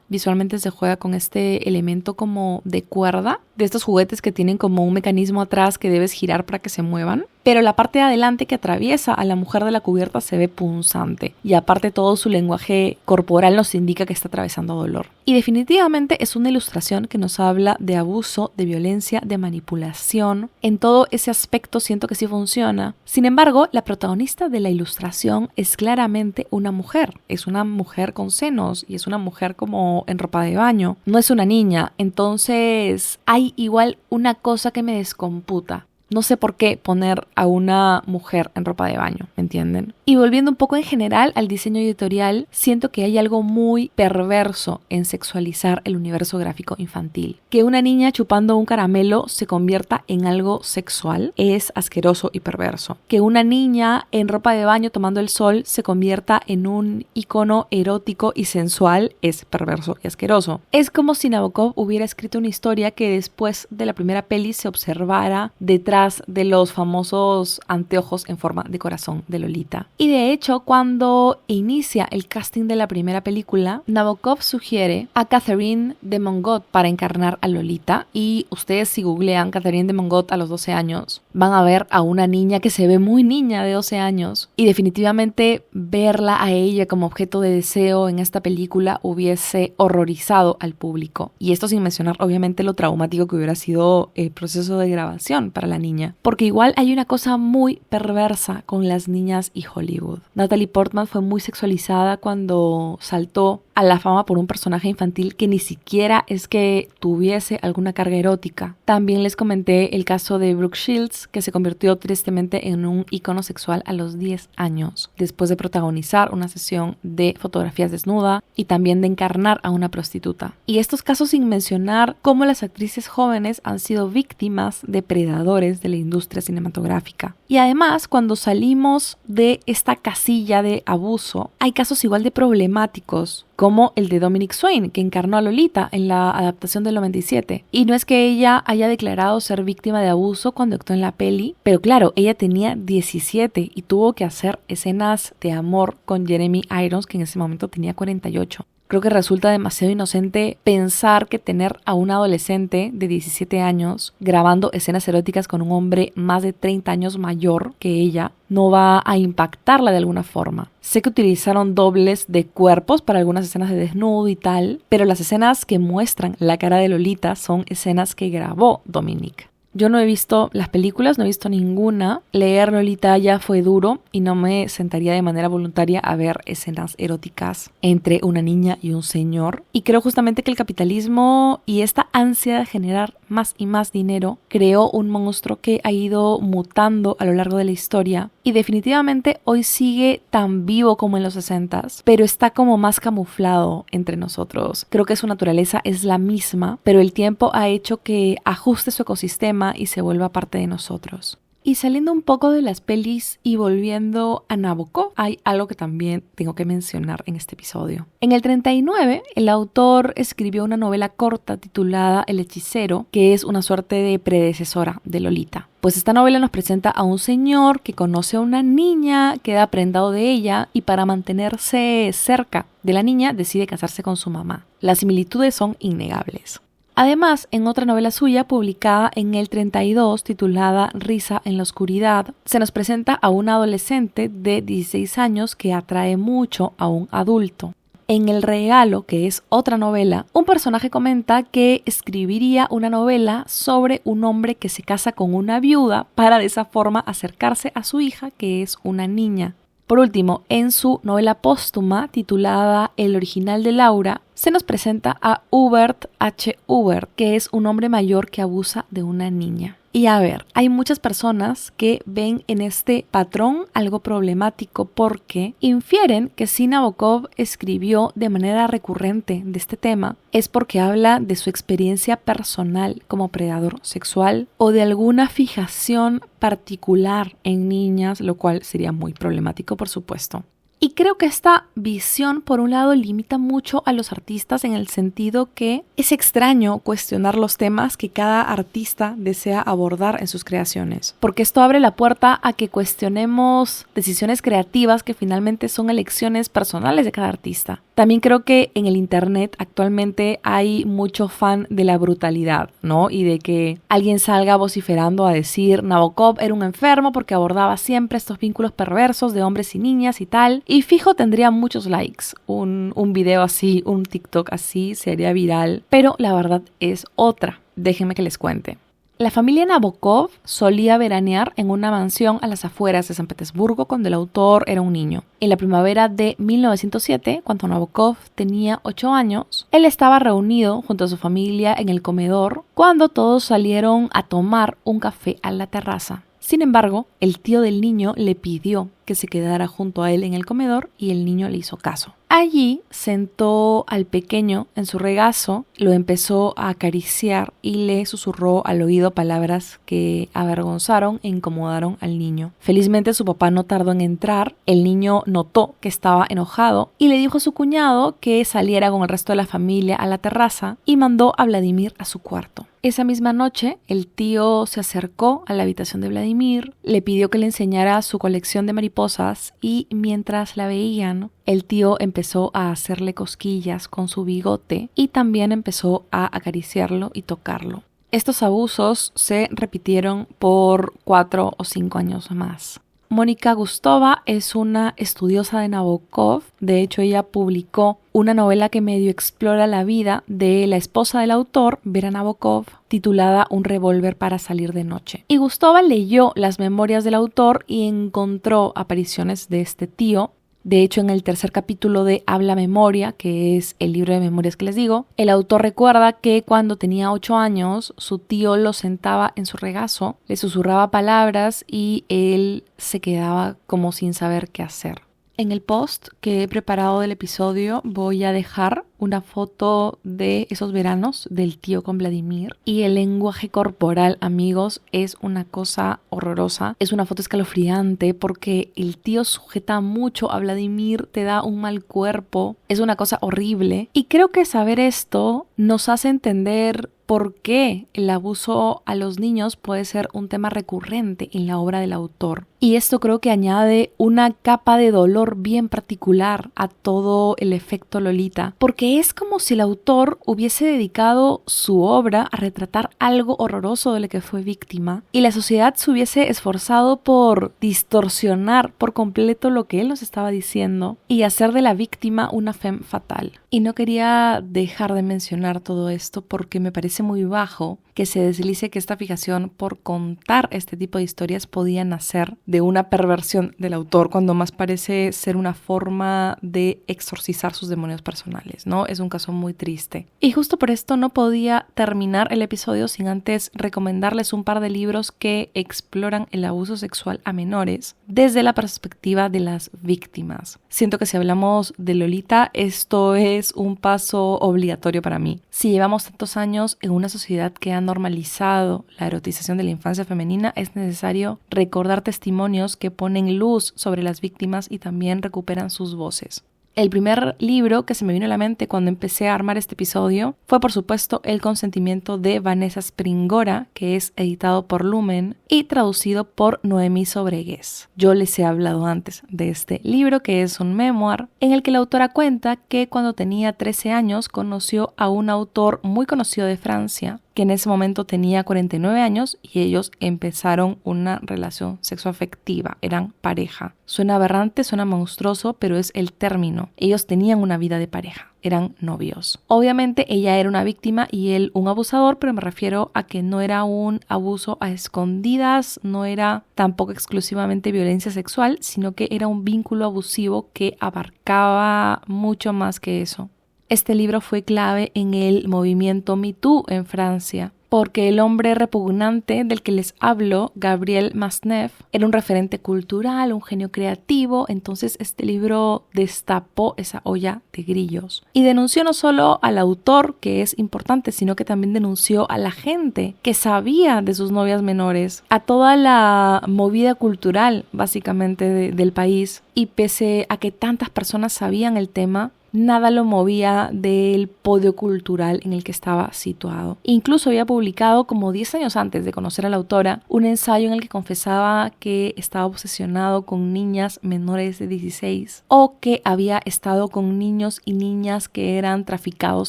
Visualmente se juega con este elemento como de cuerda, de estos juguetes que tienen como un mecanismo atrás que debes girar para que se muevan. Pero la parte de adelante que atraviesa a la mujer de la cubierta se ve punzante. Y aparte todo su lenguaje corporal nos indica que está atravesando dolor. Y definitivamente es una ilustración que nos habla de abuso, de violencia, de manipulación. En todo ese aspecto siento que sí funciona. Sin embargo, la protagonista de la ilustración es claramente una mujer. Es una mujer con senos y es una mujer como en ropa de baño. No es una niña. Entonces hay igual una cosa que me descomputa. No sé por qué poner a una mujer en ropa de baño, ¿me entienden? Y volviendo un poco en general al diseño editorial, siento que hay algo muy perverso en sexualizar el universo gráfico infantil. Que una niña chupando un caramelo se convierta en algo sexual es asqueroso y perverso. Que una niña en ropa de baño tomando el sol se convierta en un icono erótico y sensual es perverso y asqueroso. Es como si Nabokov hubiera escrito una historia que después de la primera peli se observara detrás de los famosos anteojos en forma de corazón de Lolita. Y de hecho, cuando inicia el casting de la primera película, Nabokov sugiere a Catherine de Mongot para encarnar a Lolita. Y ustedes, si googlean Catherine de Mongot a los 12 años, van a ver a una niña que se ve muy niña de 12 años. Y definitivamente verla a ella como objeto de deseo en esta película hubiese horrorizado al público. Y esto sin mencionar obviamente lo traumático que hubiera sido el proceso de grabación para la niña. Porque igual hay una cosa muy perversa con las niñas y Hollywood. Natalie Portman fue muy sexualizada cuando saltó a la fama por un personaje infantil que ni siquiera es que tuviese alguna carga erótica. También les comenté el caso de Brooke Shields, que se convirtió tristemente en un ícono sexual a los 10 años, después de protagonizar una sesión de fotografías desnuda y también de encarnar a una prostituta. Y estos casos sin mencionar cómo las actrices jóvenes han sido víctimas de predadores de la industria cinematográfica. Y además, cuando salimos de esta casilla de abuso, hay casos igual de problemáticos como el de Dominic Swain, que encarnó a Lolita en la adaptación del 97. Y no es que ella haya declarado ser víctima de abuso cuando actuó en la peli, pero claro, ella tenía 17 y tuvo que hacer escenas de amor con Jeremy Irons, que en ese momento tenía 48. Creo que resulta demasiado inocente pensar que tener a un adolescente de 17 años grabando escenas eróticas con un hombre más de 30 años mayor que ella no va a impactarla de alguna forma. Sé que utilizaron dobles de cuerpos para algunas escenas de desnudo y tal, pero las escenas que muestran la cara de Lolita son escenas que grabó Dominic. Yo no he visto las películas, no he visto ninguna. Leer Lolita ya fue duro y no me sentaría de manera voluntaria a ver escenas eróticas entre una niña y un señor. Y creo justamente que el capitalismo y esta ansia de generar más y más dinero creó un monstruo que ha ido mutando a lo largo de la historia. Y definitivamente hoy sigue tan vivo como en los 60s, pero está como más camuflado entre nosotros. Creo que su naturaleza es la misma, pero el tiempo ha hecho que ajuste su ecosistema y se vuelva parte de nosotros. Y saliendo un poco de las pelis y volviendo a Nabokov, hay algo que también tengo que mencionar en este episodio. En el 39, el autor escribió una novela corta titulada El hechicero, que es una suerte de predecesora de Lolita. Pues esta novela nos presenta a un señor que conoce a una niña, queda prendado de ella y para mantenerse cerca de la niña decide casarse con su mamá. Las similitudes son innegables. Además, en otra novela suya publicada en el 32, titulada Risa en la oscuridad, se nos presenta a una adolescente de 16 años que atrae mucho a un adulto. En El regalo, que es otra novela, un personaje comenta que escribiría una novela sobre un hombre que se casa con una viuda para de esa forma acercarse a su hija, que es una niña. Por último, en su novela póstuma titulada El original de Laura, se nos presenta a Hubert H. Hubert, que es un hombre mayor que abusa de una niña. Y a ver, hay muchas personas que ven en este patrón algo problemático porque infieren que si Nabokov escribió de manera recurrente de este tema es porque habla de su experiencia personal como predador sexual o de alguna fijación particular en niñas, lo cual sería muy problemático, por supuesto. Y creo que esta visión, por un lado, limita mucho a los artistas en el sentido que es extraño cuestionar los temas que cada artista desea abordar en sus creaciones, porque esto abre la puerta a que cuestionemos decisiones creativas que finalmente son elecciones personales de cada artista. También creo que en el internet actualmente hay mucho fan de la brutalidad, ¿no? Y de que alguien salga vociferando a decir Nabokov era un enfermo porque abordaba siempre estos vínculos perversos de hombres y niñas y tal. Y fijo tendría muchos likes. Un video así, un TikTok así sería viral. Pero la verdad es otra. Déjenme que les cuente. La familia Nabokov solía veranear en una mansión a las afueras de San Petersburgo cuando el autor era un niño. En la primavera de 1907, cuando Nabokov tenía 8 años, él estaba reunido junto a su familia en el comedor cuando todos salieron a tomar un café a la terraza. Sin embargo, el tío del niño le pidió que se quedara junto a él en el comedor y el niño le hizo caso. Allí sentó al pequeño en su regazo, lo empezó a acariciar y le susurró al oído palabras que avergonzaron e incomodaron al niño. Felizmente su papá no tardó en entrar, el niño notó que estaba enojado y le dijo a su cuñado que saliera con el resto de la familia a la terraza y mandó a Vladimir a su cuarto. Esa misma noche, el tío se acercó a la habitación de Vladimir, le pidió que le enseñara su colección de mariposas y mientras la veían, el tío empezó a hacerle cosquillas con su bigote y también empezó a acariciarlo y tocarlo. Estos abusos se repitieron por 4 o 5 años más. Mónica Gustova es una estudiosa de Nabokov. De hecho, ella publicó una novela que medio explora la vida de la esposa del autor, Vera Nabokov, titulada Un revólver para salir de noche. Y Gustova leyó las memorias del autor y encontró apariciones de este tío. De hecho, en el tercer capítulo de Habla Memoria, que es el libro de memorias que les digo, el autor recuerda que cuando tenía 8 años, su tío lo sentaba en su regazo, le susurraba palabras y él se quedaba como sin saber qué hacer. En el post que he preparado del episodio voy a dejar una foto de esos veranos del tío con Vladimir y el lenguaje corporal, amigos, es una cosa horrorosa. Es una foto escalofriante porque el tío sujeta mucho a Vladimir, te da un mal cuerpo, es una cosa horrible y creo que saber esto nos hace entender por qué el abuso a los niños puede ser un tema recurrente en la obra del autor. Y esto creo que añade una capa de dolor bien particular a todo el efecto Lolita, porque es como si el autor hubiese dedicado su obra a retratar algo horroroso de lo que fue víctima y la sociedad se hubiese esforzado por distorsionar por completo lo que él nos estaba diciendo y hacer de la víctima una femme fatal. Y no quería dejar de mencionar todo esto porque me parece muy bajo que se deslice que esta fijación por contar este tipo de historias podía nacer de una perversión del autor, cuando más parece ser una forma de exorcizar sus demonios personales, ¿no? Es un caso muy triste. Y justo por esto no podía terminar el episodio sin antes recomendarles un par de libros que exploran el abuso sexual a menores desde la perspectiva de las víctimas. Siento que si hablamos de Lolita, esto es un paso obligatorio para mí. Si llevamos tantos años en una sociedad que normalizado la erotización de la infancia femenina, es necesario recordar testimonios que ponen luz sobre las víctimas y también recuperan sus voces. El primer libro que se me vino a la mente cuando empecé a armar este episodio fue, por supuesto, El consentimiento de Vanessa Springora, que es editado por Lumen y traducido por Noemí Sobregués. Yo les he hablado antes de este libro, que es un memoir en el que la autora cuenta que cuando tenía 13 años conoció a un autor muy conocido de Francia, que en ese momento tenía 49 años y ellos empezaron una relación sexoafectiva, eran pareja. Suena aberrante, suena monstruoso, pero es el término. Ellos tenían una vida de pareja, eran novios. Obviamente ella era una víctima y él un abusador, pero me refiero a que no era un abuso a escondidas, no era tampoco exclusivamente violencia sexual, sino que era un vínculo abusivo que abarcaba mucho más que eso. Este libro fue clave en el movimiento Me Too en Francia, porque el hombre repugnante del que les hablo, Gabriel Masneff, era un referente cultural, un genio creativo. Entonces este libro destapó esa olla de grillos y denunció no solo al autor, que es importante, sino que también denunció a la gente que sabía de sus novias menores, a toda la movida cultural básicamente del país. Y pese a que tantas personas sabían el tema, nada lo movía del podio cultural en el que estaba situado. Incluso había publicado, como 10 años antes de conocer a la autora, un ensayo en el que confesaba que estaba obsesionado con niñas menores de 16 o que había estado con niños y niñas que eran traficados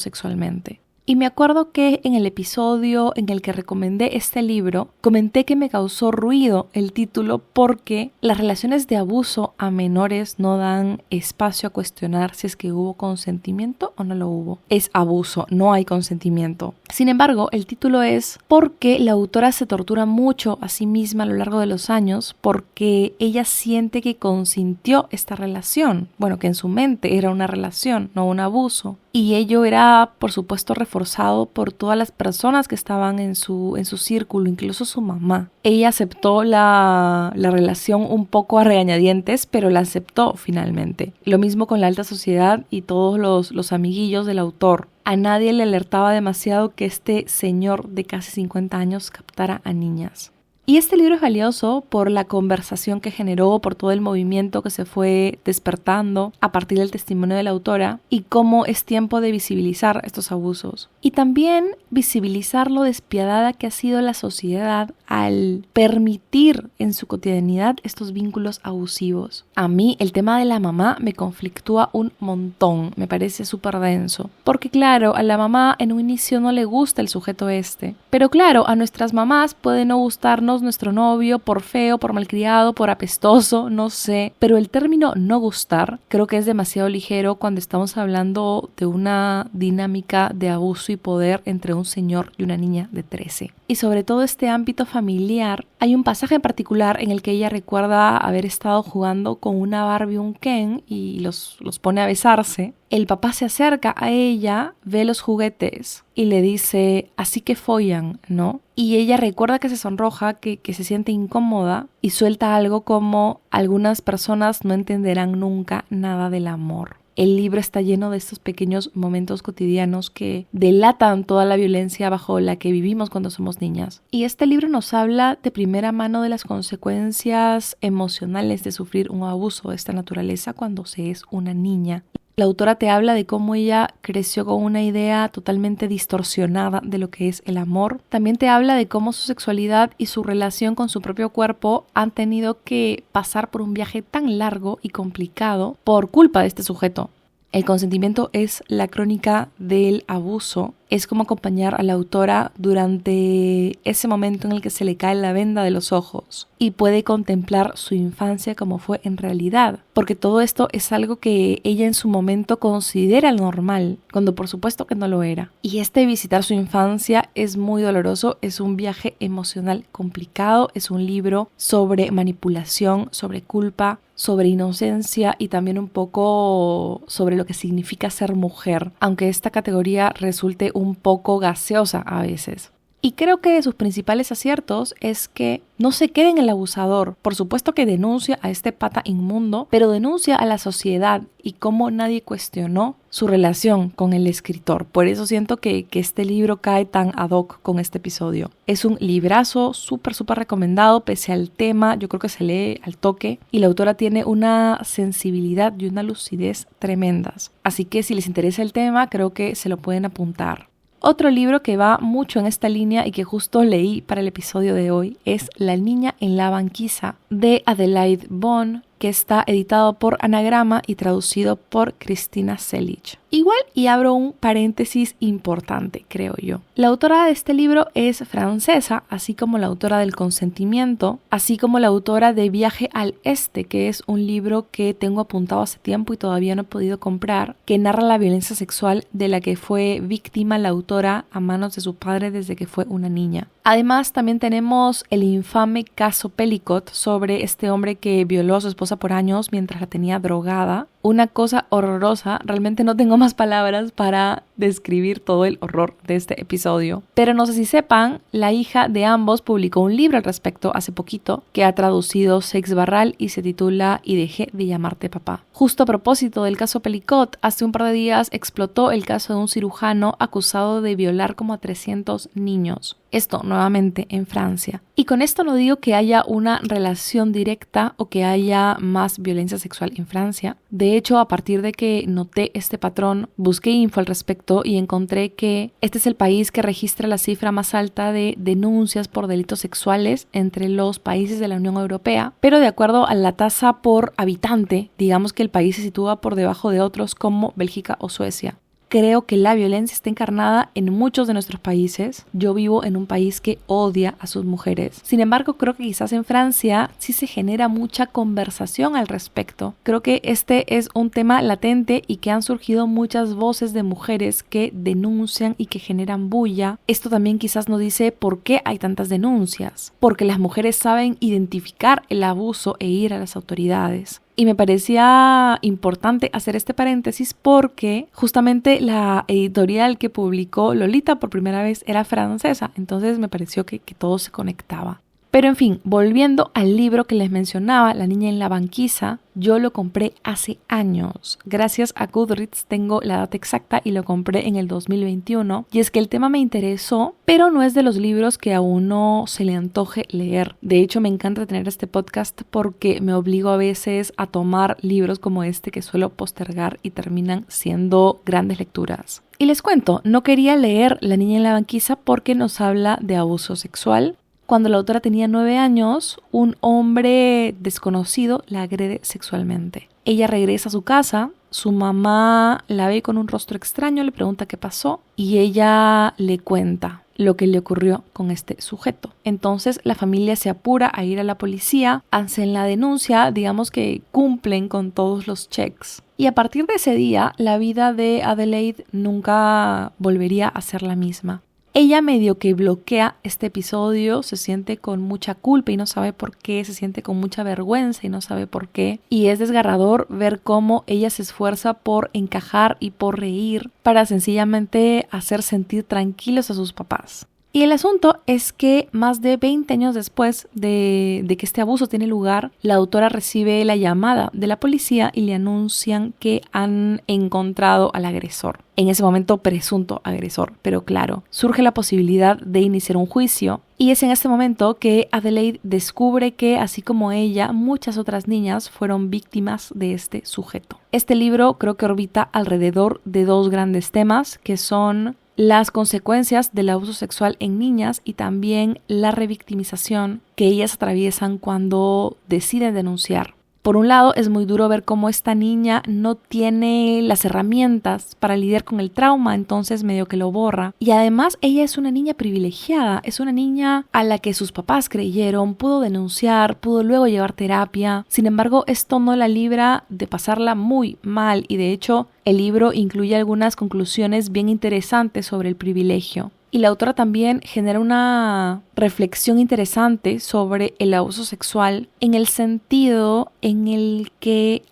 sexualmente. Y me acuerdo que en el episodio en el que recomendé este libro, comenté que me causó ruido el título porque las relaciones de abuso a menores no dan espacio a cuestionar si es que hubo consentimiento o no lo hubo. Es abuso, no hay consentimiento. Sin embargo, el título es porque la autora se tortura mucho a sí misma a lo largo de los años porque ella siente que consintió esta relación. Bueno, que en su mente era una relación, no un abuso. Y ello era, por supuesto, reforzado por todas las personas que estaban en su círculo, incluso su mamá. Ella aceptó la relación un poco a regañadientes, pero la aceptó finalmente. Lo mismo con la alta sociedad y todos los amiguillos del autor. A nadie le alertaba demasiado que este señor de casi 50 años captara a niñas. Y este libro es valioso por la conversación que generó, por todo el movimiento que se fue despertando a partir del testimonio de la autora y cómo es tiempo de visibilizar estos abusos. Y también visibilizar lo despiadada que ha sido la sociedad al permitir en su cotidianidad estos vínculos abusivos. A mí el tema de la mamá me conflictúa un montón, me parece súper denso. Porque claro, a la mamá en un inicio no le gusta el sujeto este. Pero claro, a nuestras mamás puede no gustarnos nuestro novio por feo, por malcriado, por apestoso, no sé. Pero el término no gustar creo que es demasiado ligero cuando estamos hablando de una dinámica de abuso y poder entre un señor y una niña de 13. Y sobre todo este ámbito familiar, hay un pasaje en particular en el que ella recuerda haber estado jugando con una Barbie y un Ken y los pone a besarse. El papá se acerca a ella, ve los juguetes y le dice, así que follan, ¿no? Y ella recuerda que se sonroja, que se siente incómoda y suelta algo como, algunas personas no entenderán nunca nada del amor. El libro está lleno de estos pequeños momentos cotidianos que delatan toda la violencia bajo la que vivimos cuando somos niñas. Y este libro nos habla de primera mano de las consecuencias emocionales de sufrir un abuso de esta naturaleza cuando se es una niña. La autora te habla de cómo ella creció con una idea totalmente distorsionada de lo que es el amor. También te habla de cómo su sexualidad y su relación con su propio cuerpo han tenido que pasar por un viaje tan largo y complicado por culpa de este sujeto. El consentimiento es la crónica del abuso. Es como acompañar a la autora durante ese momento en el que se le cae la venda de los ojos y puede contemplar su infancia como fue en realidad, porque todo esto es algo que ella en su momento considera normal, cuando por supuesto que no lo era. Y visitar su infancia es muy doloroso, es un viaje emocional complicado, es un libro sobre manipulación, sobre culpa, sobre inocencia y también un poco sobre lo que significa ser mujer, aunque esta categoría resulte un poco gaseosa a veces. Y creo que de sus principales aciertos es que no se quede en el abusador. Por supuesto que denuncia a este pata inmundo, pero denuncia a la sociedad y cómo nadie cuestionó su relación con el escritor. Por eso siento que este libro cae tan ad hoc con este episodio. Es un librazo súper recomendado, pese al tema, yo creo que se lee al toque y la autora tiene una sensibilidad y una lucidez tremendas. Así que si les interesa el tema, creo que se lo pueden apuntar. Otro libro que va mucho en esta línea y que justo leí para el episodio de hoy es La niña en la banquisa de Adelaide Bond, que está editado por Anagrama y traducido por Cristina Selig. Igual, y abro un paréntesis importante, creo yo. La autora de este libro es francesa, así como la autora del Consentimiento, así como la autora de Viaje al Este, que es un libro que tengo apuntado hace tiempo y todavía no he podido comprar, que narra la violencia sexual de la que fue víctima la autora a manos de su padre desde que fue una niña. Además, también tenemos el infame caso Pellicot sobre este hombre que violó a su esposa por años mientras la tenía drogada. Una cosa horrorosa, realmente no tengo más palabras para describir todo el horror de este episodio. Pero no sé si sepan, la hija de ambos publicó un libro al respecto hace poquito que ha traducido Seix Barral y se titula Y dejé de llamarte papá. Justo a propósito del caso Pellicot, hace un par de días explotó el caso de un cirujano acusado de violar como a 300 niños. Esto nuevamente en Francia. Y con esto no digo que haya una relación directa o que haya más violencia sexual en Francia. De hecho, a partir de que noté este patrón, busqué info al respecto y encontré que este es el país que registra la cifra más alta de denuncias por delitos sexuales entre los países de la Unión Europea. Pero de acuerdo a la tasa por habitante, digamos que el país se sitúa por debajo de otros como Bélgica o Suecia. Creo que la violencia está encarnada en muchos de nuestros países. Yo vivo en un país que odia a sus mujeres. Sin embargo, creo que quizás en Francia sí se genera mucha conversación al respecto. Creo que este es un tema latente y que han surgido muchas voces de mujeres que denuncian y que generan bulla. Esto también quizás nos dice por qué hay tantas denuncias. Porque las mujeres saben identificar el abuso e ir a las autoridades. Y me parecía importante hacer este paréntesis porque justamente la editorial que publicó Lolita por primera vez era francesa, entonces me pareció que todo se conectaba. Pero en fin, volviendo al libro que les mencionaba, La niña en la banquisa, yo lo compré hace años. Gracias a Goodreads tengo la data exacta y lo compré en el 2021. Y es que el tema me interesó, pero no es de los libros que a uno se le antoje leer. De hecho, me encanta tener este podcast porque me obligo a veces a tomar libros como este que suelo postergar y terminan siendo grandes lecturas. Y les cuento, no quería leer La niña en la banquisa porque nos habla de abuso sexual. Cuando la autora tenía 9 años, un hombre desconocido la agrede sexualmente. Ella regresa a su casa, su mamá la ve con un rostro extraño, le pregunta qué pasó y ella le cuenta lo que le ocurrió con este sujeto. Entonces la familia se apura a ir a la policía, hacen la denuncia, digamos que cumplen con todos los checks. Y a partir de ese día, la vida de Adelaide nunca volvería a ser la misma. Ella medio que bloquea este episodio, se siente con mucha culpa y no sabe por qué, se siente con mucha vergüenza y no sabe por qué. Y es desgarrador ver cómo ella se esfuerza por encajar y por reír para sencillamente hacer sentir tranquilos a sus papás. Y el asunto es que más de 20 años después de que este abuso tiene lugar, la autora recibe la llamada de la policía y le anuncian que han encontrado al agresor. En ese momento, presunto agresor, pero claro, surge la posibilidad de iniciar un juicio. Y es en este momento que Adelaide descubre que, así como ella, muchas otras niñas fueron víctimas de este sujeto. Este libro creo que orbita alrededor de dos grandes temas, que son las consecuencias del abuso sexual en niñas y también la revictimización que ellas atraviesan cuando deciden denunciar. Por un lado, es muy duro ver cómo esta niña no tiene las herramientas para lidiar con el trauma, entonces medio que lo borra. Y además, ella es una niña privilegiada, es una niña a la que sus papás creyeron, pudo denunciar, pudo luego llevar terapia. Sin embargo, esto no la libra de pasarla muy mal y de hecho, el libro incluye algunas conclusiones bien interesantes sobre el privilegio. Y la autora también genera una reflexión interesante sobre el abuso sexual en el sentido en el que,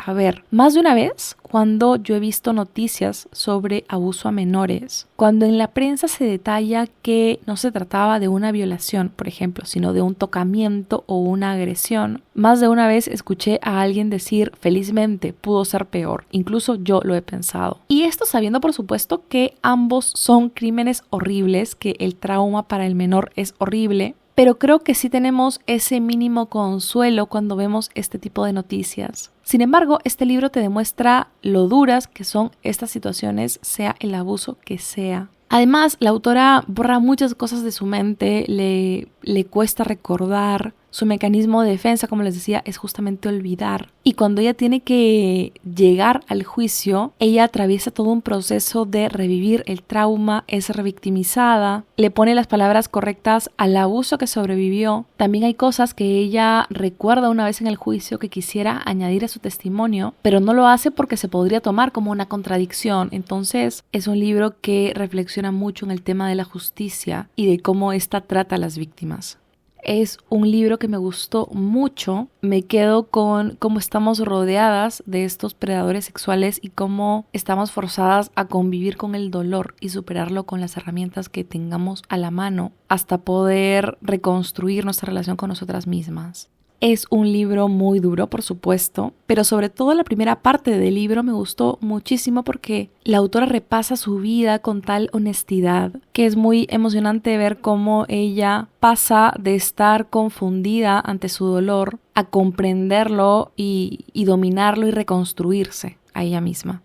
más de una vez, cuando yo he visto noticias sobre abuso a menores, cuando en la prensa se detalla que no se trataba de una violación, por ejemplo, sino de un tocamiento o una agresión, más de una vez escuché a alguien decir, felizmente pudo ser peor, incluso yo lo he pensado. Y esto sabiendo por supuesto que ambos son crímenes horribles, que el trauma para el menor es horrible, pero creo que sí tenemos ese mínimo consuelo cuando vemos este tipo de noticias. Sin embargo, este libro te demuestra lo duras que son estas situaciones, sea el abuso que sea. Además, la autora borra muchas cosas de su mente, le cuesta recordar. Su mecanismo de defensa, como les decía, es justamente olvidar. Y cuando ella tiene que llegar al juicio, ella atraviesa todo un proceso de revivir el trauma, es revictimizada, le pone las palabras correctas al abuso que sobrevivió. También hay cosas que ella recuerda una vez en el juicio que quisiera añadir a su testimonio, pero no lo hace porque se podría tomar como una contradicción. Entonces, es un libro que reflexiona mucho en el tema de la justicia y de cómo ésta trata a las víctimas. Es un libro que me gustó mucho. Me quedo con cómo estamos rodeadas de estos predadores sexuales y cómo estamos forzadas a convivir con el dolor y superarlo con las herramientas que tengamos a la mano hasta poder reconstruir nuestra relación con nosotras mismas. Es un libro muy duro, por supuesto, pero sobre todo la primera parte del libro me gustó muchísimo porque la autora repasa su vida con tal honestidad que es muy emocionante ver cómo ella pasa de estar confundida ante su dolor a comprenderlo y dominarlo y reconstruirse a ella misma.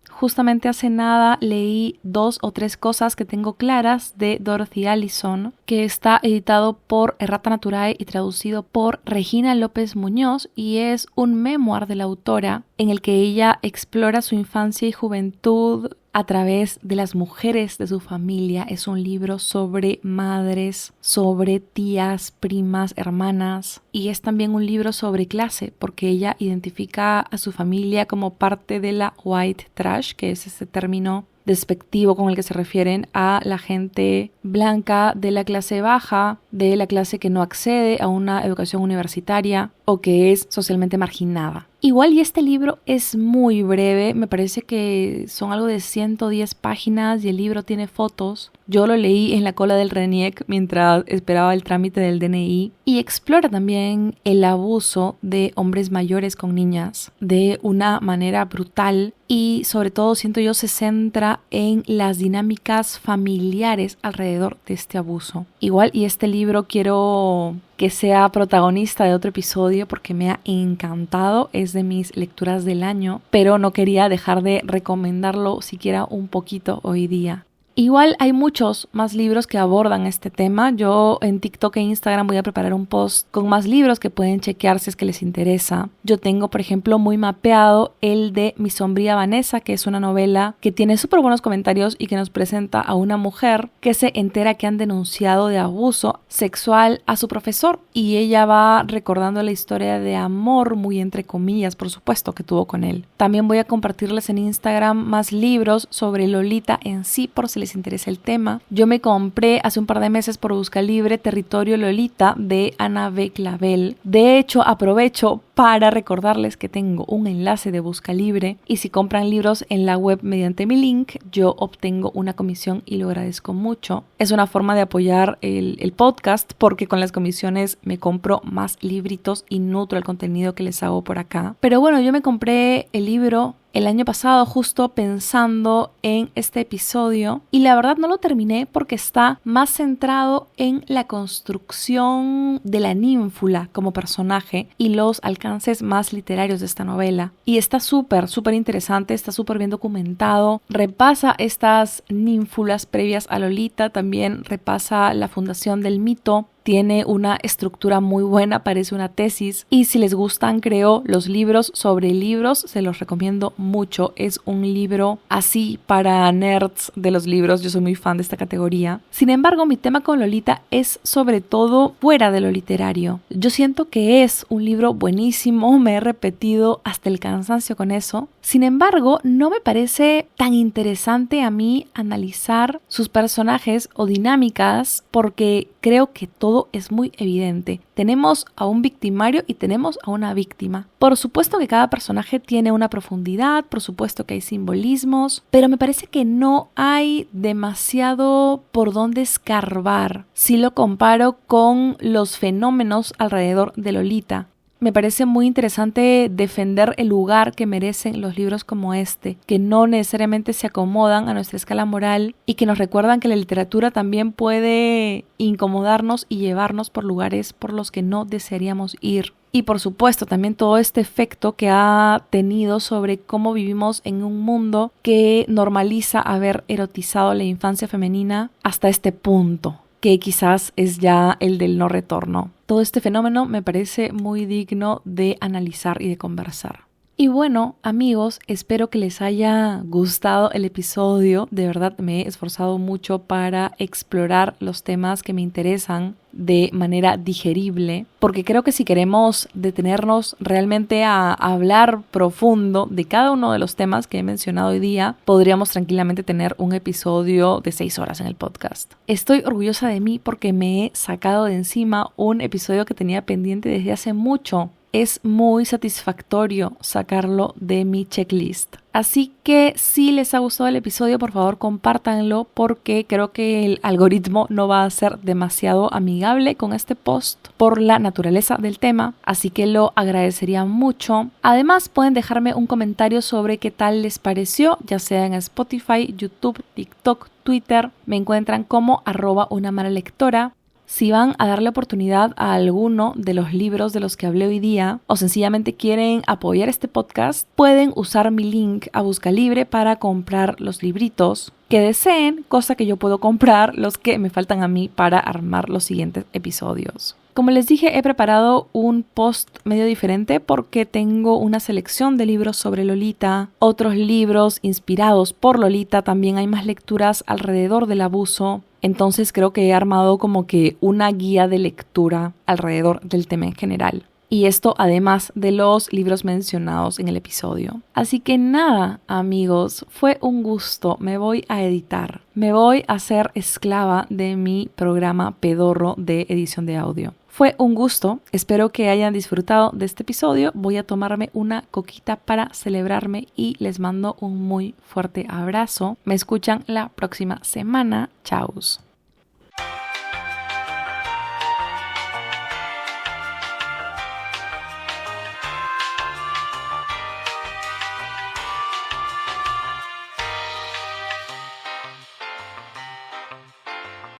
Justamente hace nada leí 2 o 3 cosas que tengo claras de Dorothy Allison, que está editado por Errata Naturae y traducido por Regina López Muñoz, y es un memoir de la autora en el que ella explora su infancia y juventud a través de las mujeres de su familia. Es un libro sobre madres, sobre tías, primas, hermanas, y es también un libro sobre clase porque ella identifica a su familia como parte de la white trash, que es este término despectivo con el que se refieren a la gente blanca de la clase baja, de la clase que no accede a una educación universitaria o que es socialmente marginada. Igual y este libro es muy breve, me parece que son algo de 110 páginas y el libro tiene fotos. Yo lo leí en la cola del RENIEC mientras esperaba el trámite del DNI y explora también el abuso de hombres mayores con niñas de una manera brutal y sobre todo siento yo se centra en las dinámicas familiares alrededor de este abuso. Igual y este libro quiero que sea protagonista de otro episodio porque me ha encantado, es de mis lecturas del año, pero no quería dejar de recomendarlo siquiera un poquito hoy día. Igual hay muchos más libros que abordan este tema. Yo en TikTok e Instagram voy a preparar un post con más libros que pueden chequear si es que les interesa. Yo tengo, por ejemplo, muy mapeado el de Mi sombría Vanessa, que es una novela que tiene súper buenos comentarios y que nos presenta a una mujer que se entera que han denunciado de abuso sexual a su profesor y ella va recordando la historia de amor, muy entre comillas, por supuesto, que tuvo con él. También voy a compartirles en Instagram más libros sobre Lolita en sí, por si les interesa el tema. Yo me compré hace un par de meses por Buscalibre Territorio Lolita de Ana B. Clavel. De hecho, aprovecho para recordarles que tengo un enlace de Buscalibre y si compran libros en la web mediante mi link, yo obtengo una comisión y lo agradezco mucho. Es una forma de apoyar el podcast porque con las comisiones me compro más libritos y nutro el contenido que les hago por acá. Pero bueno, yo me compré el libro el año pasado justo pensando en este episodio y la verdad no lo terminé porque está más centrado en la construcción de la ninfula como personaje y los alcances más literarios de esta novela. Y está súper interesante, está súper bien documentado, repasa estas ninfulas previas a Lolita, también repasa la fundación del mito. Tiene una estructura muy buena, parece una tesis. Y si les gustan, creo, los libros sobre libros, se los recomiendo mucho. Es un libro así para nerds de los libros. Yo soy muy fan de esta categoría. Sin embargo, mi tema con Lolita es sobre todo fuera de lo literario. Yo siento que es un libro buenísimo. Me he repetido hasta el cansancio con eso. Sin embargo, no me parece tan interesante a mí analizar sus personajes o dinámicas porque creo que todo todo es muy evidente. Tenemos a un victimario y tenemos a una víctima. Por supuesto que cada personaje tiene una profundidad, por supuesto que hay simbolismos, pero me parece que no hay demasiado por dónde escarbar si lo comparo con los fenómenos alrededor de Lolita. Me parece muy interesante defender el lugar que merecen los libros como este, que no necesariamente se acomodan a nuestra escala moral y que nos recuerdan que la literatura también puede incomodarnos y llevarnos por lugares por los que no desearíamos ir. Y por supuesto también todo este efecto que ha tenido sobre cómo vivimos en un mundo que normaliza haber erotizado la infancia femenina hasta este punto, que quizás es ya el del no retorno. Todo este fenómeno me parece muy digno de analizar y de conversar. Y bueno, amigos, espero que les haya gustado el episodio. De verdad me he esforzado mucho para explorar los temas que me interesan de manera digerible, porque creo que si queremos detenernos realmente a hablar profundo de cada uno de los temas que he mencionado hoy día, podríamos tranquilamente tener un episodio de 6 horas en el podcast. Estoy orgullosa de mí porque me he sacado de encima un episodio que tenía pendiente desde hace mucho. Es muy satisfactorio sacarlo de mi checklist. Así que si les ha gustado el episodio, por favor compártanlo porque creo que el algoritmo no va a ser demasiado amigable con este post por la naturaleza del tema, así que lo agradecería mucho. Además pueden dejarme un comentario sobre qué tal les pareció, ya sea en Spotify, YouTube, TikTok, Twitter. Me encuentran como @unamalalectora. Si van a darle oportunidad a alguno de los libros de los que hablé hoy día o sencillamente quieren apoyar este podcast, pueden usar mi link a Buscalibre para comprar los libritos que deseen, cosa que yo puedo comprar los que me faltan a mí para armar los siguientes episodios. Como les dije, he preparado un post medio diferente porque tengo una selección de libros sobre Lolita, otros libros inspirados por Lolita, también hay más lecturas alrededor del abuso. Entonces creo que he armado como que una guía de lectura alrededor del tema en general. Y esto además de los libros mencionados en el episodio. Así que nada, amigos, fue un gusto. Me voy a editar. Me voy a ser esclava de mi programa pedorro de edición de audio. Fue un gusto. Espero que hayan disfrutado de este episodio. Voy a tomarme una coquita para celebrarme y les mando un muy fuerte abrazo. Me escuchan la próxima semana. Chaus.